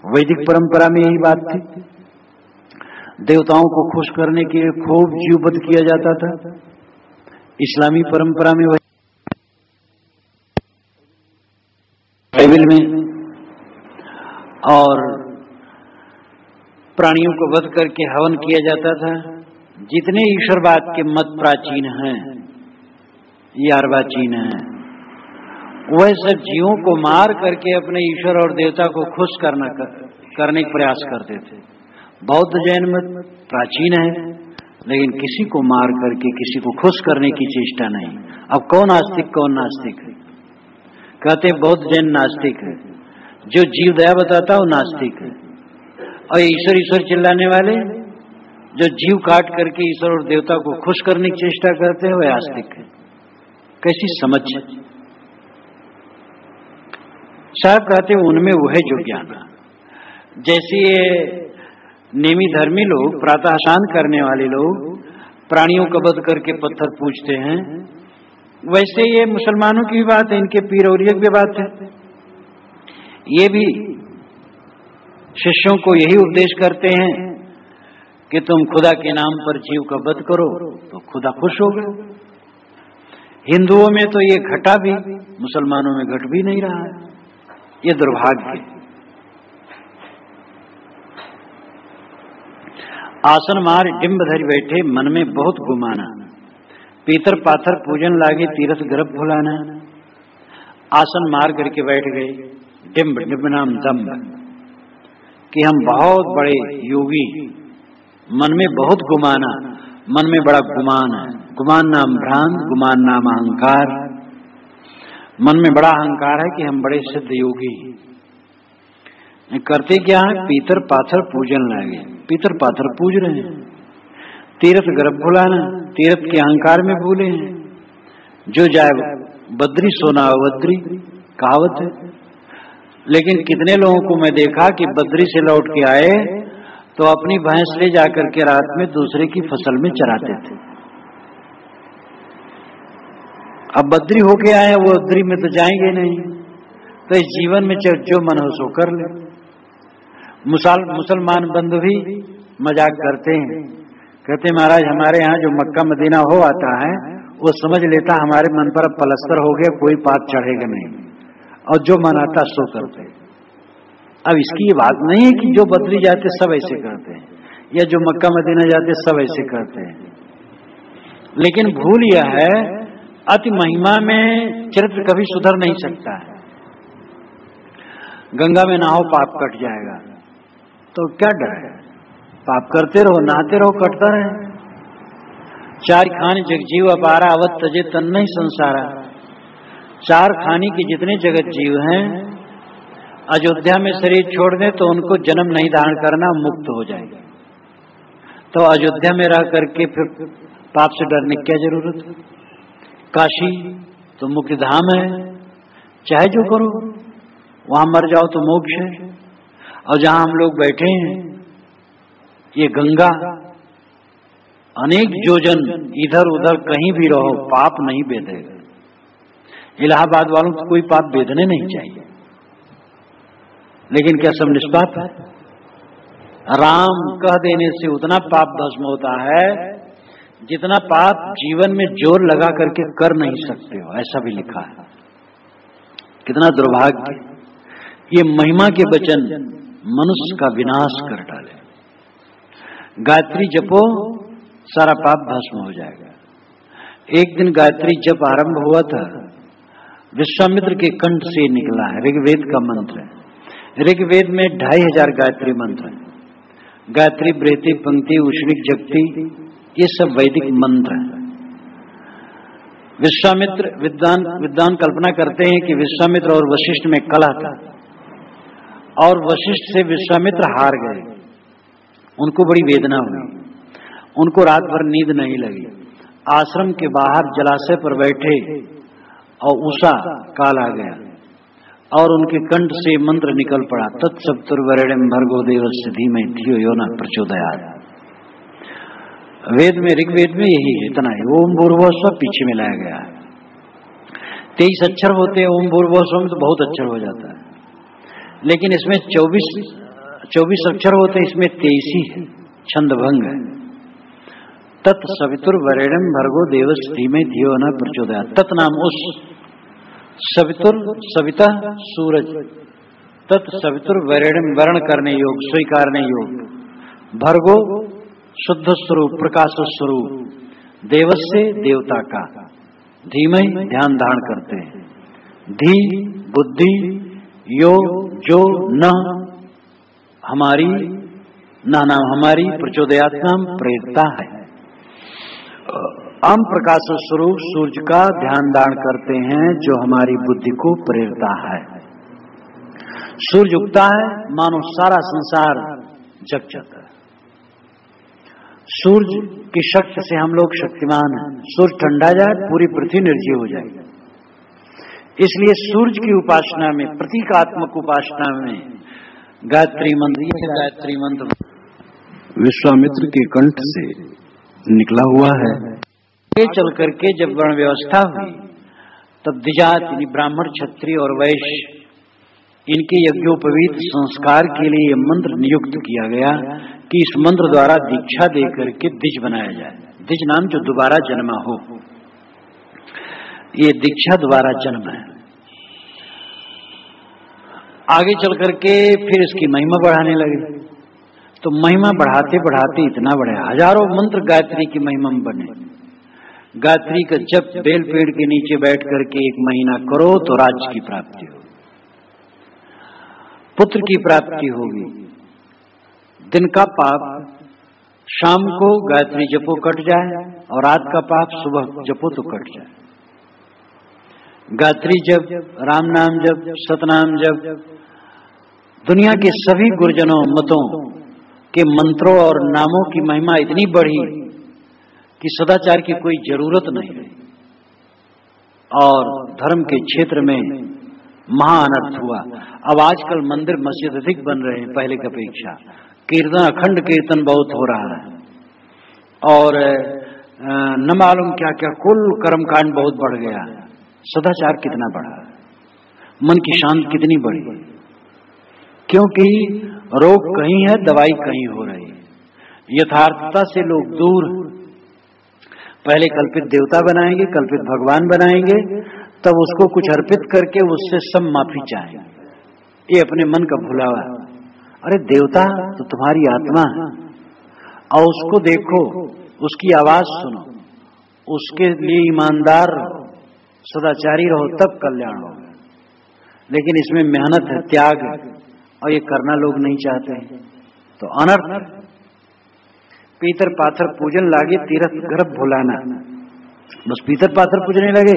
वैदिक परंपरा में यही बात थी। देवताओं को खुश करने के लिए खूब जीववध किया जाता था। इस्लामी परंपरा में बाइबल में और प्राणियों को वध करके हवन किया जाता था। जितने ईश्वरवाद के मत प्राचीन हैं या अर्वाचीन हैं, वह सब जीवों को मार करके अपने ईश्वर और देवता को खुश करने का प्रयास करते थे। बौद्ध जैन मत प्राचीन है, लेकिन किसी को मार करके किसी को खुश करने की चेष्टा नहीं। अब कौन आस्तिक कौन नास्तिक है? कहते बौद्ध जैन नास्तिक है, जो जीव दया बताता वो नास्तिक है, और ईश्वर ईश्वर चिल्लाने वाले जो जीव काट करके ईश्वर और देवता को खुश करने की चेष्टा करते हैं वह आस्तिक है। कैसी समझ? साहब कहते उनमें वह जो ज्ञान, जैसे ये नेमी धर्मी लोग, प्रातः स्नान करने वाले लोग प्राणियों का वध करके पत्थर पूजते हैं, वैसे ये मुसलमानों की भी बात है, इनके पीर औलिया की भी बात है। ये भी शिष्यों को यही उपदेश करते हैं कि तुम खुदा के नाम पर जीव का वध करो तो खुदा खुश होगा। हिंदुओं में तो ये घटा भी, मुसलमानों में घट भी नहीं रहा है। ये दुर्भाग्य है। आसन मार डिम्ब धरि बैठे, मन में बहुत गुमाना, पीतर पाथर पूजन लागे, तीरथ गर्भ भुलाना। आसन मार करके बैठ गए, डिम्ब, डिम्ब नाम दम्भ, कि हम बहुत बड़े योगी। मन में बहुत गुमाना, मन में बड़ा गुमान है। गुमान नाम भ्रांत, गुमान नाम अहंकार। मन में बड़ा अहंकार है कि हम बड़े सिद्ध योगी। करते क्या है? पीतर पाथर पूजन लागे, पीतर पाथर पूज रहे हैं। तीर्थ गर्भ भुलाना, तीर्थ के अहंकार में भूले हैं। जो जाए बद्री सोना बद्री कहावत है। लेकिन कितने लोगों को मैं देखा कि बद्री से लौट के आए तो अपनी भैंस ले जाकर के रात में दूसरे की फसल में चराते थे। अब बद्री होके आए, वो बद्री में तो जाएंगे नहीं, तो इस जीवन में जो मन हो सो कर ले। मुसलमान बंधु भी मजाक करते हैं, कहते महाराज हमारे यहाँ जो मक्का मदीना हो आता है वो समझ लेता हमारे मन पर अब पलस्तर हो गया, कोई पाप चढ़ेगा नहीं, और जो मन आता सो करते। अब इसकी ये बात नहीं है कि जो बद्री जाते सब ऐसे करते हैं, या जो मक्का मदीना जाते सब ऐसे करते हैं। लेकिन भूल यह है, अति महिमा में चरित्र कभी सुधर नहीं सकता है। गंगा में नहाओ पाप कट जाएगा, तो क्या डर है? पाप करते रहो, नहाते रहो, कटता रहे। चार खान जगजीव अपारा, अवध तजे तन नहीं संसारा। चार खानी के जितने जगत जीव हैं, अयोध्या में शरीर छोड़ दें तो उनको जन्म नहीं धारण करना, मुक्त हो जाएगा। तो अयोध्या में रह करके फिर पाप से डरने की क्या जरूरत है? काशी तो मुक्ति धाम है, चाहे जो करो, वहां मर जाओ तो मोक्ष है। और जहां हम लोग बैठे हैं, ये गंगा, अनेक योजन इधर उधर कहीं भी रहो, पाप नहीं बेधेगा। इलाहाबाद वालों को कोई पाप बेधने नहीं चाहिए, लेकिन क्या सब निष्पाप है? राम कह देने से उतना पाप भस्म होता है जितना पाप जीवन में जोर लगा करके कर नहीं सकते हो, ऐसा भी लिखा है। कितना दुर्भाग्य, ये महिमा के वचन मनुष्य का विनाश कर डाले। गायत्री जपो, सारा पाप भस्म हो जाएगा। एक दिन गायत्री जप आरंभ हुआ था, विश्वामित्र के कंठ से निकला है, ऋग्वेद का मंत्र है। ऋग्वेद में 2500 गायत्री मंत्र है। गायत्री, बृहति, पंक्ति, उष्णिक, जगती, ये सब वैदिक मंत्र हैं। विश्वामित्र विद्वान कल्पना करते हैं कि विश्वामित्र और वशिष्ठ में कलह था और वशिष्ठ से विश्वामित्र हार गए। उनको बड़ी वेदना हुई, उनको रात भर नींद नहीं लगी। आश्रम के बाहर जलाशय पर बैठे और उषा काल आ गया और उनके कंठ से मंत्र निकल पड़ा, तत्सवितुर्वरेण्यं भर्गो देवस्य धीमहि धियो यो नः प्रचोदयात्। वेद में, ऋग्वेद में यही है, इतना ही। ओम भूर्भुवः स्वः पीछे मिलाया गया है। 23 अक्षर होते हैं ओम भूर्भुवः स्वः में, तो बहुत अक्षर हो जाता है, लेकिन इसमें 24 अक्षर होते हैं, इसमें 23 ही है, छंदभंग है। तत्सवितुर्वरेण्यं भर्गो देवस्य धीमहि धियो नः प्रचोदयात्। तत् नाम उस, सवितुर सविता सूरज, तत्सवितुर्वरेण्यं वर्ण करने योग, स्वीकारने योग, भर्गो शुद्ध स्वरूप, प्रकाश स्वरूप, देवस्य देवता का, धीमहि ध्यान धारण करते हैं, धी बुद्धि, यो जो, न हमारी, न नाम हमारी, प्रचोदयात् नाम प्रेरता है। हम प्रकाश स्वरूप सूर्य का ध्यान धारण करते हैं जो हमारी बुद्धि को प्रेरता है। सूर्य उगता है, मानो सारा संसार जग जाता है। सूर्य की शक्ति से हम लोग शक्तिमान हैं। सूर्य ठंडा जाए, पूरी पृथ्वी निर्जीव हो जाएगी। इसलिए सूर्य की उपासना में, प्रतीकात्मक उपासना में गायत्री मंत्र विश्वामित्र के कंठ से निकला हुआ है। ये चल करके जब वर्ण व्यवस्था हुई, तब द्विजात यानी ब्राह्मण, क्षत्रिय और वैश्य, इनके यज्ञोपवीत संस्कार के लिए यह मंत्र नियुक्त किया गया कि इस मंत्र द्वारा दीक्षा देकर के द्विज बनाया जाए। द्विज नाम जो दोबारा जन्मा हो, ये दीक्षा दोबारा जन्म है। आगे चल करके फिर इसकी महिमा बढ़ाने लगे, तो महिमा बढ़ाते बढ़ाते इतना बढ़े, हजारों मंत्र गायत्री की महिमा में बने। गायत्री का जप बेल पेड़ के नीचे बैठ करके 1 महीना करो तो राज्य की प्राप्ति हो, पुत्र की प्राप्ति होगी। दिन का पाप शाम को गायत्री जपो कट जाए और रात का पाप सुबह जपो तो कट जाए। गायत्री जप, राम नाम जप, सतनाम जप, दुनिया के सभी गुरुजनों मतों के मंत्रों और नामों की महिमा इतनी बढ़ी कि सदाचार की कोई जरूरत नहीं है और धर्म के क्षेत्र में महाअनर्थ हुआ। अब आजकल मंदिर मस्जिद अधिक बन रहे हैं पहले की अपेक्षा, कीर्तन, अखंड कीर्तन बहुत हो रहा है और न मालूम क्या क्या, कुल कर्मकांड बहुत बढ़ गया है। सदाचार कितना बढ़ा है, मन की शांति कितनी बढ़ी, क्योंकि रोग कहीं है, दवाई कहीं हो रही है। यथार्थता से लोग दूर, पहले कल्पित देवता बनाएंगे, कल्पित भगवान बनाएंगे, तब उसको कुछ अर्पित करके उससे सब माफी चाहेंगे। ये अपने मन का भुलावा। अरे देवता तो तुम्हारी आत्मा है और उसको देखो, उसकी आवाज सुनो, उसके लिए ईमानदार रहो, सदाचारी रहो, तब कल्याण होगा। लेकिन इसमें मेहनत है, त्याग है, और ये करना लोग नहीं चाहते हैं, तो अनर्थ। पीतर पाथर पूजन लागे, तीर्थ गर्भ भुलाना। बस पीतर पाथर पूजने लगे,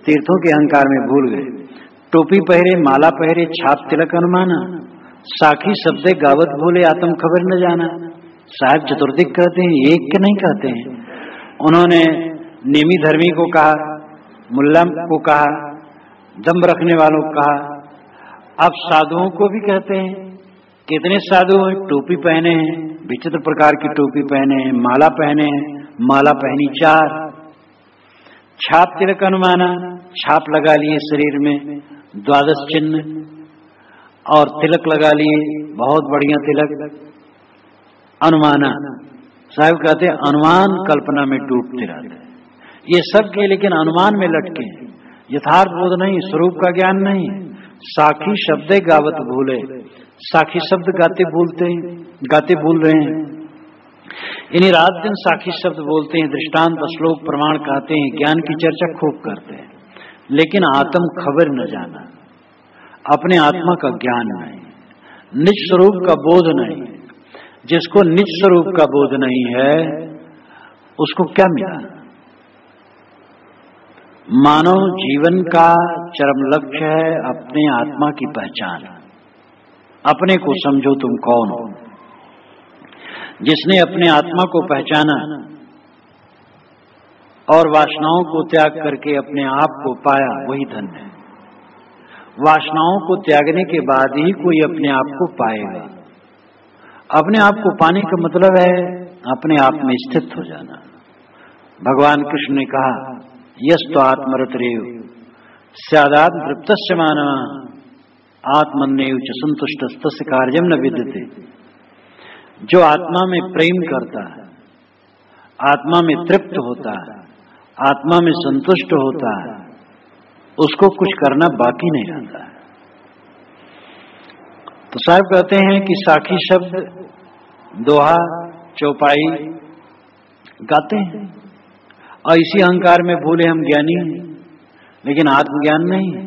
तीर्थों के अहंकार में भूल गए। टोपी पहरे, माला पहरे, छाप तिलक अनुमाना, साखी शब्दे गावत भूले, आत्म खबर न जाना। साहब चतुर्दिक कहते हैं, एक के नहीं कहते हैं। उन्होंने नेमी धर्मी को कहा, मुल्ला को कहा, दम्भ रखने वालों को कहा, अब साधुओं को भी कहते हैं। कितने साधु हैं, टोपी पहने हैं, विचित्र प्रकार की टोपी पहने हैं, माला पहने हैं, माला पहनी 4, छाप तिलक अनुमाना, छाप लगा लिए शरीर में 12 चिन्ह, और तिलक लगा लिए, बहुत बढ़िया तिलक। अनुमाना, साहब कहते हैं अनुमान कल्पना में डूबते रहते हैं, ये सब के लेकिन अनुमान में लटके, यथार्थ बोध नहीं, स्वरूप का ज्ञान नहीं। साखी शब्द गावत भूले, साखी शब्द गाते भूल रहे हैं। इन्हीं रात दिन साखी शब्द बोलते हैं, दृष्टांत श्लोक प्रमाण कहते हैं, ज्ञान की चर्चा खूब करते हैं, लेकिन आत्म खबर न जाना, अपने आत्मा का ज्ञान नहीं, निज स्वरूप का बोध नहीं। जिसको निज स्वरूप का बोध नहीं है उसको क्या मिला? मानव जीवन का चरम लक्ष्य है अपने आत्मा की पहचान। अपने को समझो तुम कौन हो। जिसने अपने आत्मा को पहचाना और वासनाओं को त्याग करके अपने आप को पाया, वही धन्य है। वासनाओं को त्यागने के बाद ही कोई अपने आप को पाएगा। अपने आप को पाने का मतलब है अपने आप में स्थित हो जाना। भगवान कृष्ण ने कहा, यस्तु आत्मरतरेव स्यादात्म तृप्तस्य मानव आत्मन्येव च संतुष्टस्तस्य कार्यम न विद्यते। जो आत्मा में प्रेम करता है, आत्मा में तृप्त होता है, आत्मा में संतुष्ट होता है, उसको कुछ करना बाकी नहीं रहता है। तो साहब कहते हैं कि साखी शब्द, दोहा, चौपाई गाते हैं और इसी अहंकार में भूले हम ज्ञानी हैं, लेकिन आत्मज्ञान नहीं है।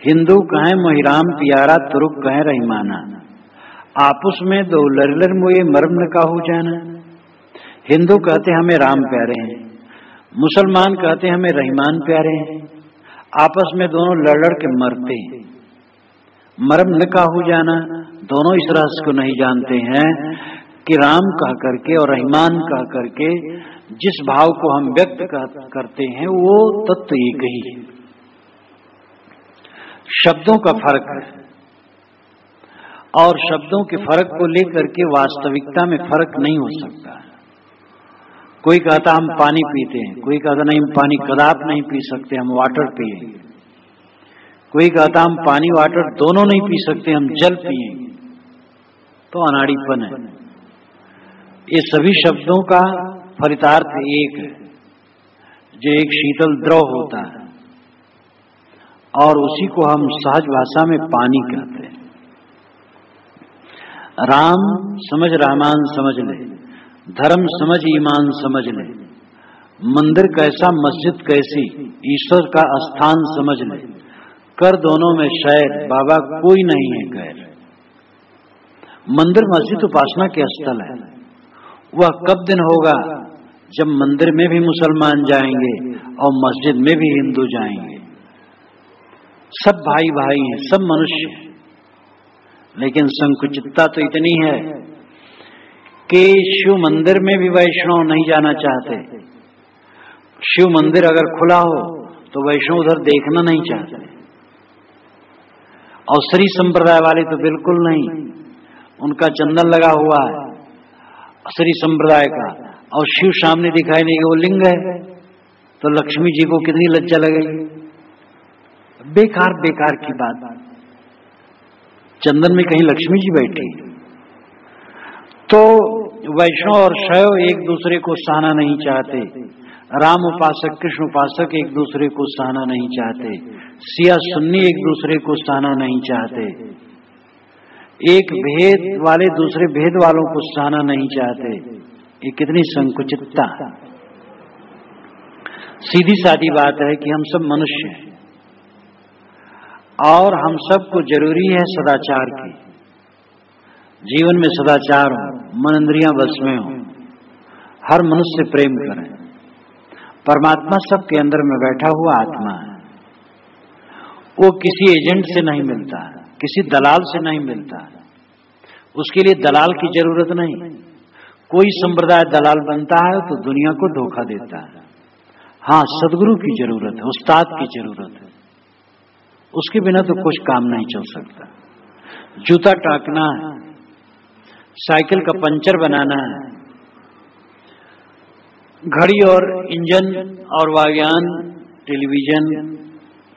हिंदू कहें मोहिराम प्यारा, तुरुक कहें रहीमाना, आपस में दो लर मोये मर्म न काहू जाना। हिंदू कहते हमें राम प्यारे हैं, मुसलमान कहते हमें रहीमान प्यारे हैं, आपस में दोनों लड़ के मरते हैं। मर्म न काहू जाना, दोनों इस रहस्य को नहीं जानते हैं कि राम कह करके और रहीमान कह करके जिस भाव को हम व्यक्त करते हैं वो तत्व एक ही है। शब्दों का फर्क है और शब्दों के फर्क को लेकर के वास्तविकता में फर्क नहीं हो सकता है। कोई कहता हम पानी पीते हैं, कोई कहता नहीं हम पानी कदाप नहीं पी सकते, हम वाटर पिएंगे। कोई कहता हम पानी वाटर दोनों नहीं पी सकते, हम जल पिएंगे। तो अनाड़ीपन है। ये सभी शब्दों का फलितार्थ एक है, जो एक शीतल द्रव होता है और उसी को हम सहज भाषा में पानी कहते हैं। राम समझ रहमान समझ ले, धर्म समझ ईमान समझ ले, मंदिर कैसा मस्जिद कैसी, ईश्वर का स्थान समझ ले, कर दोनों में शैर, बाबा कोई नहीं है गैर। मंदिर मस्जिद उपासना के स्थल है। वह कब दिन होगा जब मंदिर में भी मुसलमान जाएंगे और मस्जिद में भी हिंदू जाएंगे। सब भाई भाई हैं, सब मनुष्य हैं, लेकिन संकुचितता तो इतनी है कि शिव मंदिर में भी वैष्णव नहीं जाना चाहते। शिव मंदिर अगर खुला हो तो वैष्णव उधर देखना नहीं चाहते, और श्री संप्रदाय वाले तो बिल्कुल नहीं। उनका चंदन लगा हुआ है श्री संप्रदाय का, और शिव सामने दिखाई नहीं, वो लिंग है, तो लक्ष्मी जी को कितनी लज्जा लगेगी। बेकार बेकार की बात। चंदन में कहीं लक्ष्मी जी बैठी। तो वैष्णव और शैव एक दूसरे को सहना नहीं चाहते, राम उपासक कृष्ण उपासक एक दूसरे को सहना नहीं चाहते, सिया सुन्नी एक दूसरे को सहना नहीं चाहते, एक भेद वाले दूसरे भेद वालों को सहना नहीं चाहते। ये कितनी संकुचितता। सीधी सादी बात है कि हम सब मनुष्य हैं और हम सबको जरूरी है सदाचार की। जीवन में सदाचार हो, मन इंद्रियां बस में हो, हर मनुष्य से प्रेम करें। परमात्मा सबके अंदर में बैठा हुआ आत्मा है। वो किसी एजेंट से नहीं मिलता है, किसी दलाल से नहीं मिलता है, उसके लिए दलाल की जरूरत नहीं। कोई संप्रदाय दलाल बनता है तो दुनिया को धोखा देता है। हाँ, सदगुरु की जरूरत है, उस्ताद की जरूरत है, उसके बिना तो कुछ काम नहीं चल सकता। जूता टाकना है, साइकिल का पंचर बनाना है, घड़ी और इंजन और वायुयान, टेलीविजन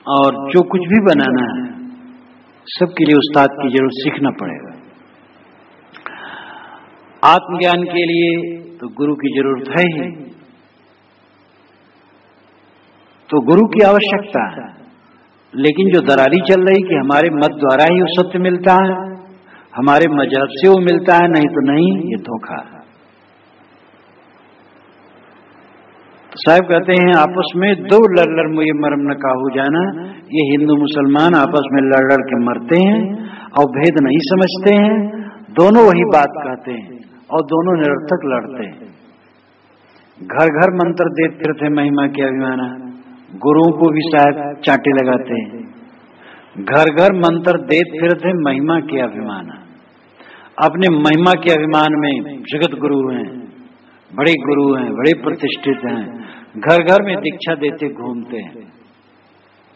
और जो कुछ भी बनाना है, सबके लिए उस्ताद की जरूर सीखना पड़ेगा। आत्मज्ञान के लिए तो गुरु की जरूरत है ही, तो गुरु की आवश्यकता है। लेकिन जो दरारी चल रही कि हमारे मत द्वारा ही वो सत्य मिलता है, हमारे मजहब से वो मिलता है, नहीं तो नहीं, ये धोखा है। तो साहब कहते हैं आपस में दो लड़ मुझे मरम न काहू जाना। ये हिंदू मुसलमान आपस में लड़ के मरते हैं और भेद नहीं समझते हैं, दोनों वही बात कहते हैं और दोनों निरर्थक लड़ते हैं। घर घर मंत्र देते फिरते महिमा के अभिमाना, गुरुओं को भी साहब चांटे लगाते हैं। घर घर मंत्र देते फिरते महिमा के अभिमाना, अपने महिमा के अभिमान में जगत गुरु हैं, बड़े गुरु हैं, बड़े प्रतिष्ठित हैं, घर घर में दीक्षा देते घूमते हैं।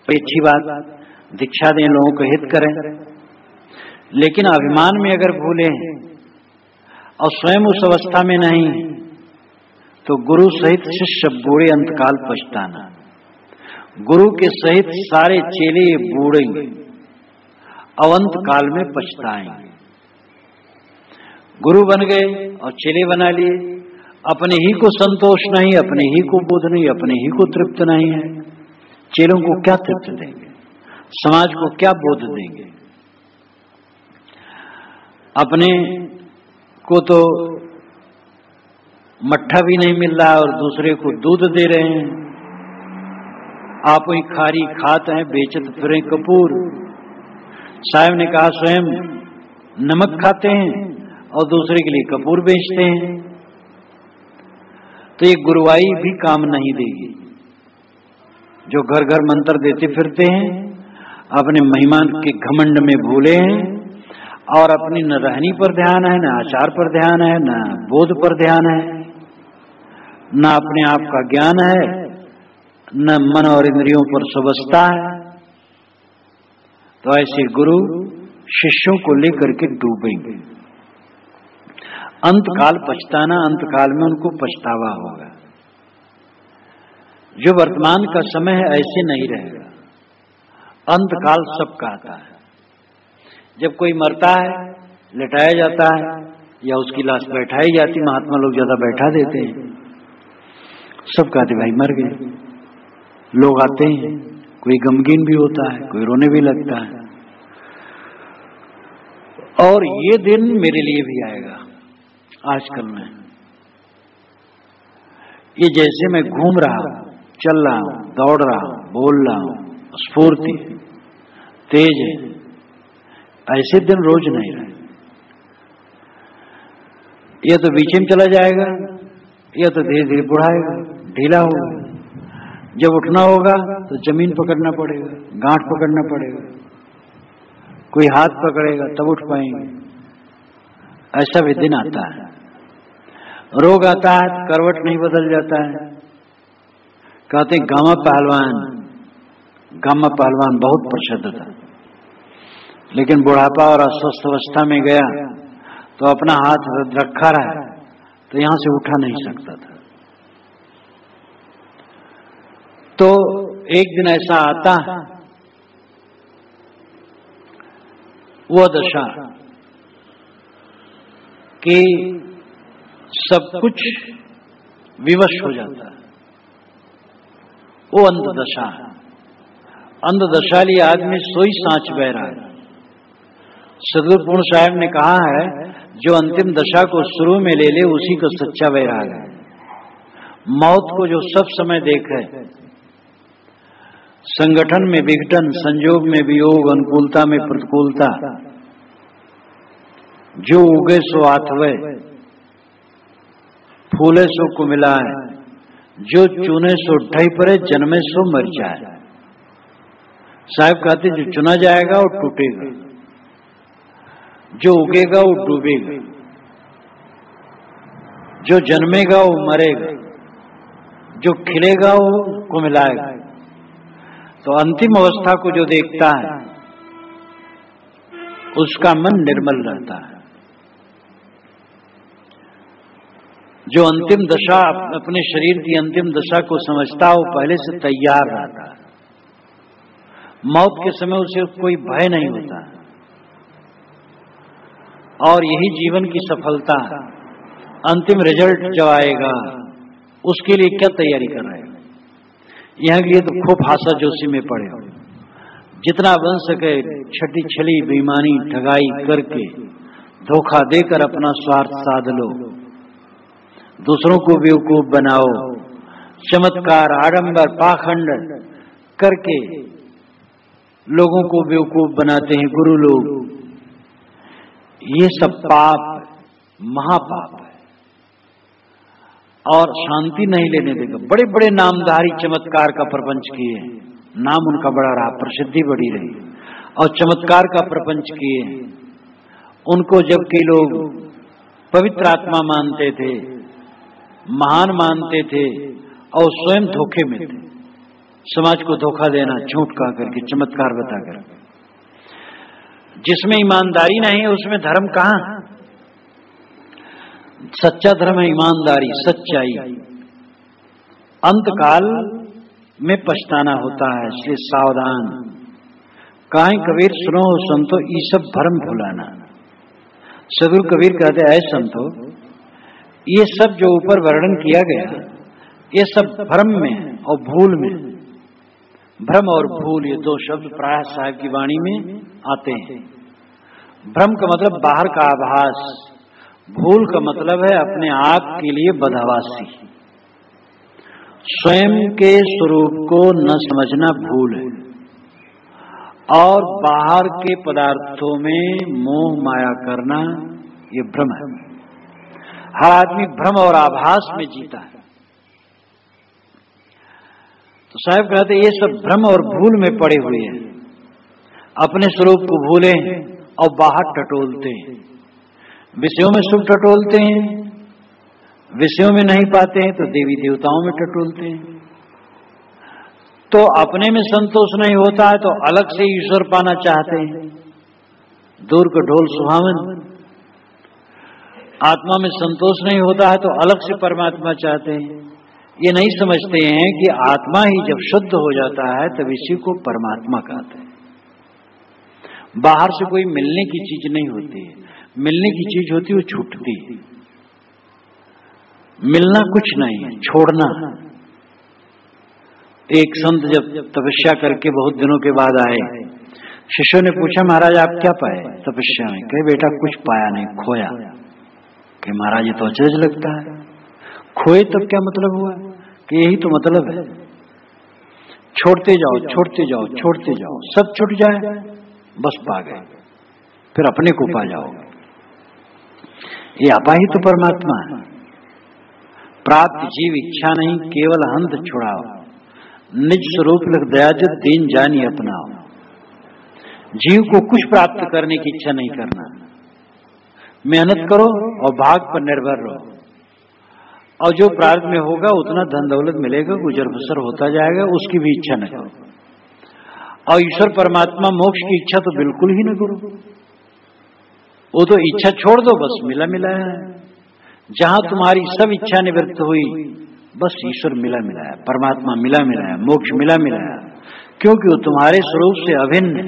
तो अच्छी बात, दीक्षा दें, लोगों को हित करें, लेकिन अभिमान में अगर भूले और स्वयं उस अवस्था में नहीं, तो गुरु सहित शिष्य बूढ़े अंतकाल पछताना। गुरु के सहित सारे चेले बूढ़े अवंत काल में पछताएंगे। गुरु बन गए और चेले बना लिए, अपने ही को संतोष नहीं, अपने ही को बोध नहीं, अपने ही को तृप्त नहीं है। चेलों को क्या तृप्त देंगे, समाज को क्या बोध देंगे? अपने को तो मट्ठा भी नहीं मिल रहा और दूसरे को दूध दे रहे हैं। आप वही खारी खात हैं, बेचत फिरें कपूर। साहब ने कहा स्वयं नमक खाते हैं और दूसरे के लिए कपूर बेचते हैं, तो ये गुरुवाई भी काम नहीं देगी। जो घर घर मंत्र देते फिरते हैं, अपने महिमा के घमंड में भूले हैं और अपनी न रहनी पर ध्यान है, न आचार पर ध्यान है, न बोध पर ध्यान है, न अपने आप का ज्ञान है, न मन और इंद्रियों पर सुबस्ता है। तो ऐसे गुरु शिष्यों को लेकर के डूबेंगे। अंतकाल पछताना, अंतकाल में उनको पछतावा होगा। जो वर्तमान का समय है ऐसे नहीं रहेगा, अंतकाल सबका आता है। जब कोई मरता है, लिटाया जाता है या उसकी लाश बैठाई जाती, महात्मा लोग ज्यादा बैठा देते हैं, सब कहते भाई मर गए। लोग आते हैं, कोई गमगीन भी होता है, कोई रोने भी लगता है। और ये दिन मेरे लिए भी आएगा आजकल में। ये जैसे मैं घूम रहा हूं, चल रहा हूं, दौड़ रहा हूं, बोल रहा हूं, स्फूर्ति तेज है, ऐसे दिन रोज नहीं रहे। यह तो बीच में चला जाएगा, यह तो धीरे धीरे बढ़ाएगा, ढीला होगा। जब उठना होगा तो जमीन पकड़ना पड़ेगा, गांठ पकड़ना पड़ेगा, कोई हाथ पकड़ेगा तब उठ पाएंगे। ऐसा भी दिन आता है। रोग आता है, करवट नहीं बदल जाता है। कहते हैं गामा पहलवान बहुत प्रसिद्ध था, लेकिन बुढ़ापा और अस्वस्थ अवस्था में गया तो अपना हाथ रखा रहा तो यहां से उठा नहीं सकता था। तो एक दिन ऐसा आता है, वो दशा कि सब कुछ विवश हो जाता है, वो अंधदशा है। अंधदशा लिए आदमी सोई सांच बह रहा है। सदगुरु पूर्ण साहब ने कहा है, जो अंतिम दशा को शुरू में ले ले उसी को सच्चा वैराग है। मौत को जो सब समय देखे, संगठन में विघटन, संयोग में वियोग, अनुकूलता में प्रतिकूलता, जो उगे सो आथवे, फूले सो कुमिलाए, जो चुने सो ढई पड़े, जन्मे सो मर जाए। साहब कहते जो चुना जाएगा वो टूटेगा, जो उगेगा वो डूबेगा, जो जन्मेगा वो मरेगा, जो खिलेगा वो कुमिलाएगा। तो अंतिम अवस्था को जो देखता है उसका मन निर्मल रहता है। जो अंतिम दशा, अपने शरीर की अंतिम दशा को समझता है, वो पहले से तैयार रहता है। मौत के समय उसे कोई भय नहीं होता। और यही जीवन की सफलता है। अंतिम रिजल्ट जब आएगा उसके लिए क्या तैयारी कर रहे हैं? यहाँ के लिए तो खूब हासा जोशी में पड़े हो, जितना बन सके छठी छली बेईमानी ठगाई करके धोखा देकर अपना स्वार्थ साध लो, दूसरों को बेवकूफ बनाओ, चमत्कार आडंबर पाखंड करके लोगों को बेवकूफ बनाते हैं गुरु लोग। ये सब पाप, महापाप है और शांति नहीं लेने देगा। बड़े बड़े नामधारी चमत्कार का प्रपंच किए, नाम उनका बड़ा रहा, प्रसिद्धि बड़ी रही और चमत्कार का प्रपंच किए। उनको जबकि लोग पवित्र आत्मा मानते थे, महान मानते थे और स्वयं धोखे में थे। समाज को धोखा देना, झूठ कह करके, चमत्कार बताकर। जिसमें ईमानदारी नहीं है उसमें धर्म कहां? सच्चा धर्म है ईमानदारी, सच्चाई। अंतकाल में पछताना होता है, इसलिए सावधान। काहे कबीर सुनो संतो, ये सब भ्रम भुलाना। सदगुरु कबीर कहते हैं, संतो ये सब जो ऊपर वर्णन किया गया ये सब भ्रम में और भूल में। भ्रम और भूल ये दो शब्द प्राय साहब की वाणी में आते हैं। भ्रम का मतलब बाहर का आभास, भूल का मतलब है अपने आप के लिए बदहवासी। स्वयं के स्वरूप को न समझना भूल है और बाहर के पदार्थों में मोह माया करना ये भ्रम है। हर आदमी भ्रम और आभास में जीता है। तो साहब कहते ये सब भ्रम और भूल में पड़े हुए हैं। अपने स्वरूप को भूले और बाहर टटोलते हैं, विषयों में सुख टटोलते हैं, विषयों में नहीं पाते हैं तो देवी देवताओं में टटोलते हैं। तो अपने में संतोष नहीं होता है तो अलग से ईश्वर पाना चाहते हैं। दूर का ढोल सुहावन। आत्मा में संतोष नहीं होता है तो अलग से परमात्मा चाहते हैं। ये नहीं समझते हैं कि आत्मा ही जब शुद्ध हो जाता है तब इसी को परमात्मा कहते हैं। बाहर से कोई मिलने की चीज नहीं होती है, मिलने की चीज होती है वो छूटती है। मिलना कुछ नहीं है, छोड़ना। एक संत जब तपस्या करके बहुत दिनों के बाद आए, शिष्यों ने पूछा महाराज आप क्या पाए तपस्या में? कहे बेटा कुछ पाया नहीं, खोया। कि महाराज ये तो अचरज लगता है, खोए तब क्या मतलब हुआ? कि यही तो मतलब है, छोड़ते जाओ छोड़ते जाओ छोड़ते जाओ, सब छूट जाए बस पा गए, फिर अपने को पा जाओगे। ये आपा ही तो परमात्मा है। प्राप्त जीव इच्छा नहीं, केवल हंत छुड़ाओ, निज स्वरूप लग दयाजत दीन जानी अपनाओ। जीव को कुछ प्राप्त करने की इच्छा नहीं करना, मेहनत करो और भाग पर निर्भर रहो और जो प्रारब्ध में होगा उतना धन दौलत मिलेगा, गुजर बसर होता जाएगा, उसकी भी इच्छा न करो। और ईश्वर परमात्मा मोक्ष की इच्छा तो बिल्कुल ही न करो, वो तो इच्छा छोड़ दो, बस मिला मिला है। जहां तुम्हारी सब इच्छा निवृत्त हुई बस ईश्वर मिला मिला है, परमात्मा मिला मिला है, मोक्ष मिला मिला है, क्योंकि वो तुम्हारे स्वरूप से अभिन्न है।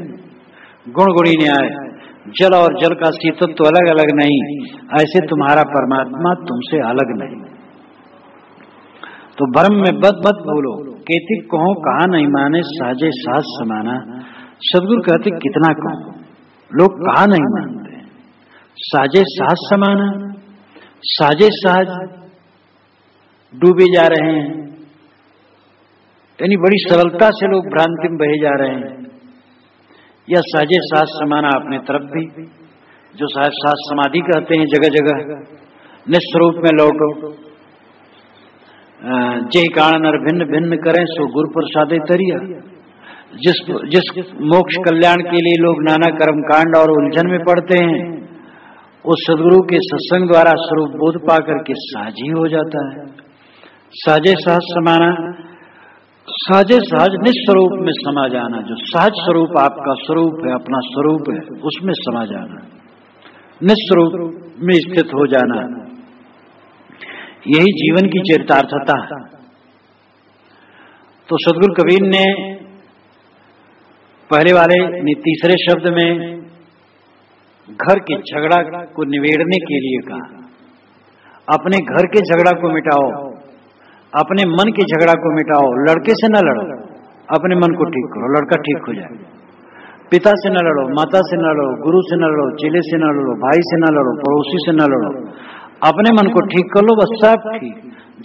गुण गुणी न्याय, जल और जल का शीतत्व तो अलग अलग नहीं, ऐसे तुम्हारा परमात्मा तुमसे अलग नहीं। तो भ्रम में बद भूलो, केतिक कहो कहा नहीं माने, साजे साज समाना। सदगुरु कहते कितना कहो, लोग कहा नहीं मानते। साजे साज समाना, साजे साज डूबे जा रहे हैं, यानी बड़ी सरलता से लोग भ्रांति में बहे जा रहे हैं। या साजे साज समाना अपने तरफ भी, जो साहब साज समाधि कहते हैं, जगह जगह निस्वरूप में लौटो। जय कारण और भिन्न भिन्न करें सो गुरु प्रसादे तरिया। जिस मोक्ष कल्याण के लिए लोग नाना कर्म कांड और उलझन में पड़ते हैं, उस सदगुरु के सत्संग द्वारा स्वरूप बोध पा करके साझी हो जाता है। साजे सहज समाना, साजे सहज निस्वरूप में समा जाना। जो सहज स्वरूप आपका स्वरूप है, अपना स्वरूप है, उसमें समा जाना, निस्वरूप में स्थित हो जाना। यही जीवन की चरितार्थता है। तो सद्गुरु कबीर ने पहले वाले ने तीसरे शब्द में घर के झगड़ा को निबेड़ने के लिए कहा, अपने घर के झगड़ा को मिटाओ, अपने मन के झगड़ा को मिटाओ। लड़के से न लड़ो, अपने मन को ठीक करो, लड़का ठीक हो जाए। पिता से न लड़ो, माता से न लड़ो, गुरु से न लड़ो, चेले से न लड़ो, भाई से न लड़ो, पड़ोसी से न लड़ो, अपने मन को ठीक कर लो, बस सब ठीक।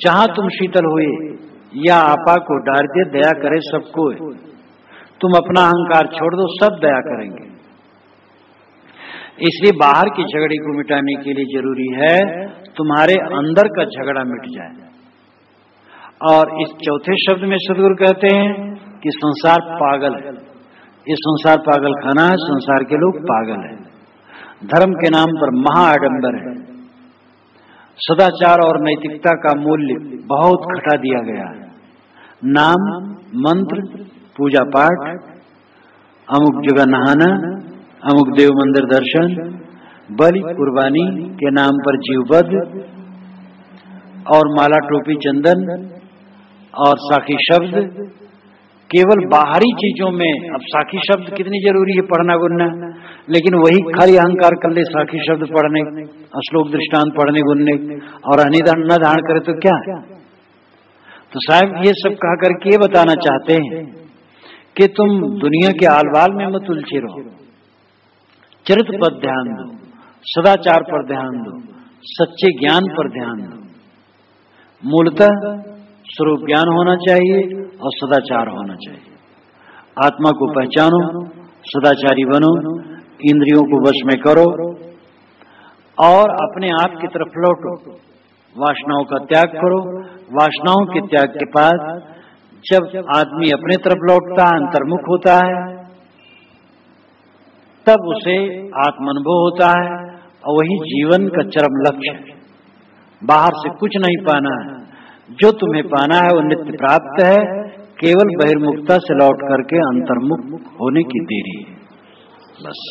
जहां तुम शीतल हुए या आपा को डार दे, दया करे सबको। तुम अपना अहंकार छोड़ दो, सब दया करेंगे। इसलिए बाहर के झगड़े को मिटाने के लिए जरूरी है तुम्हारे अंदर का झगड़ा मिट जाए। और इस चौथे शब्द में सद्गुरु कहते हैं कि संसार पागल है, ये संसार पागल खाना है, संसार के लोग पागल हैं। धर्म के नाम पर महाआडंबर है, सदाचार और नैतिकता का मूल्य बहुत घटा दिया गया है। नाम, मंत्र, पूजा पाठ, अमुक जगह नहाना, अमुक देव मंदिर दर्शन, बलि कुर्बानी के नाम पर जीवबद्ध और माला टोपी चंदन और साखी शब्द, केवल बाहरी चीजों में। अब साखी शब्द कितनी जरूरी है पढ़ना गुनना, लेकिन वही खाली अहंकार कर ले साखी शब्द पढ़ने, श्लोक दृष्टांत पढ़ने गुनने और अनिदान न धारण करे तो क्या। तो साहब ये सब कहा करके ये बताना चाहते हैं कि तुम दुनिया के आलवाल में मत उलझे रहो, चरित्र पर ध्यान दो, सदाचार पर ध्यान दो, सच्चे ज्ञान पर ध्यान दो। मूलतः स्वरूप ज्ञान होना चाहिए और सदाचार होना चाहिए। आत्मा को पहचानो, सदाचारी बनो, इंद्रियों को वश में करो और अपने आप की तरफ लौटो। वासनाओं का त्याग करो। वासनाओं के त्याग के बाद जब आदमी अपने तरफ लौटता है, अंतर्मुख होता है, तब उसे आत्मानुभव होता है और वही जीवन का चरम लक्ष्य है। बाहर से कुछ नहीं पाना है, जो तुम्हें पाना है वो नित्य प्राप्त है। केवल बहिर्मुखता से लौट करके अंतर्मुख होने की देरी है, बस।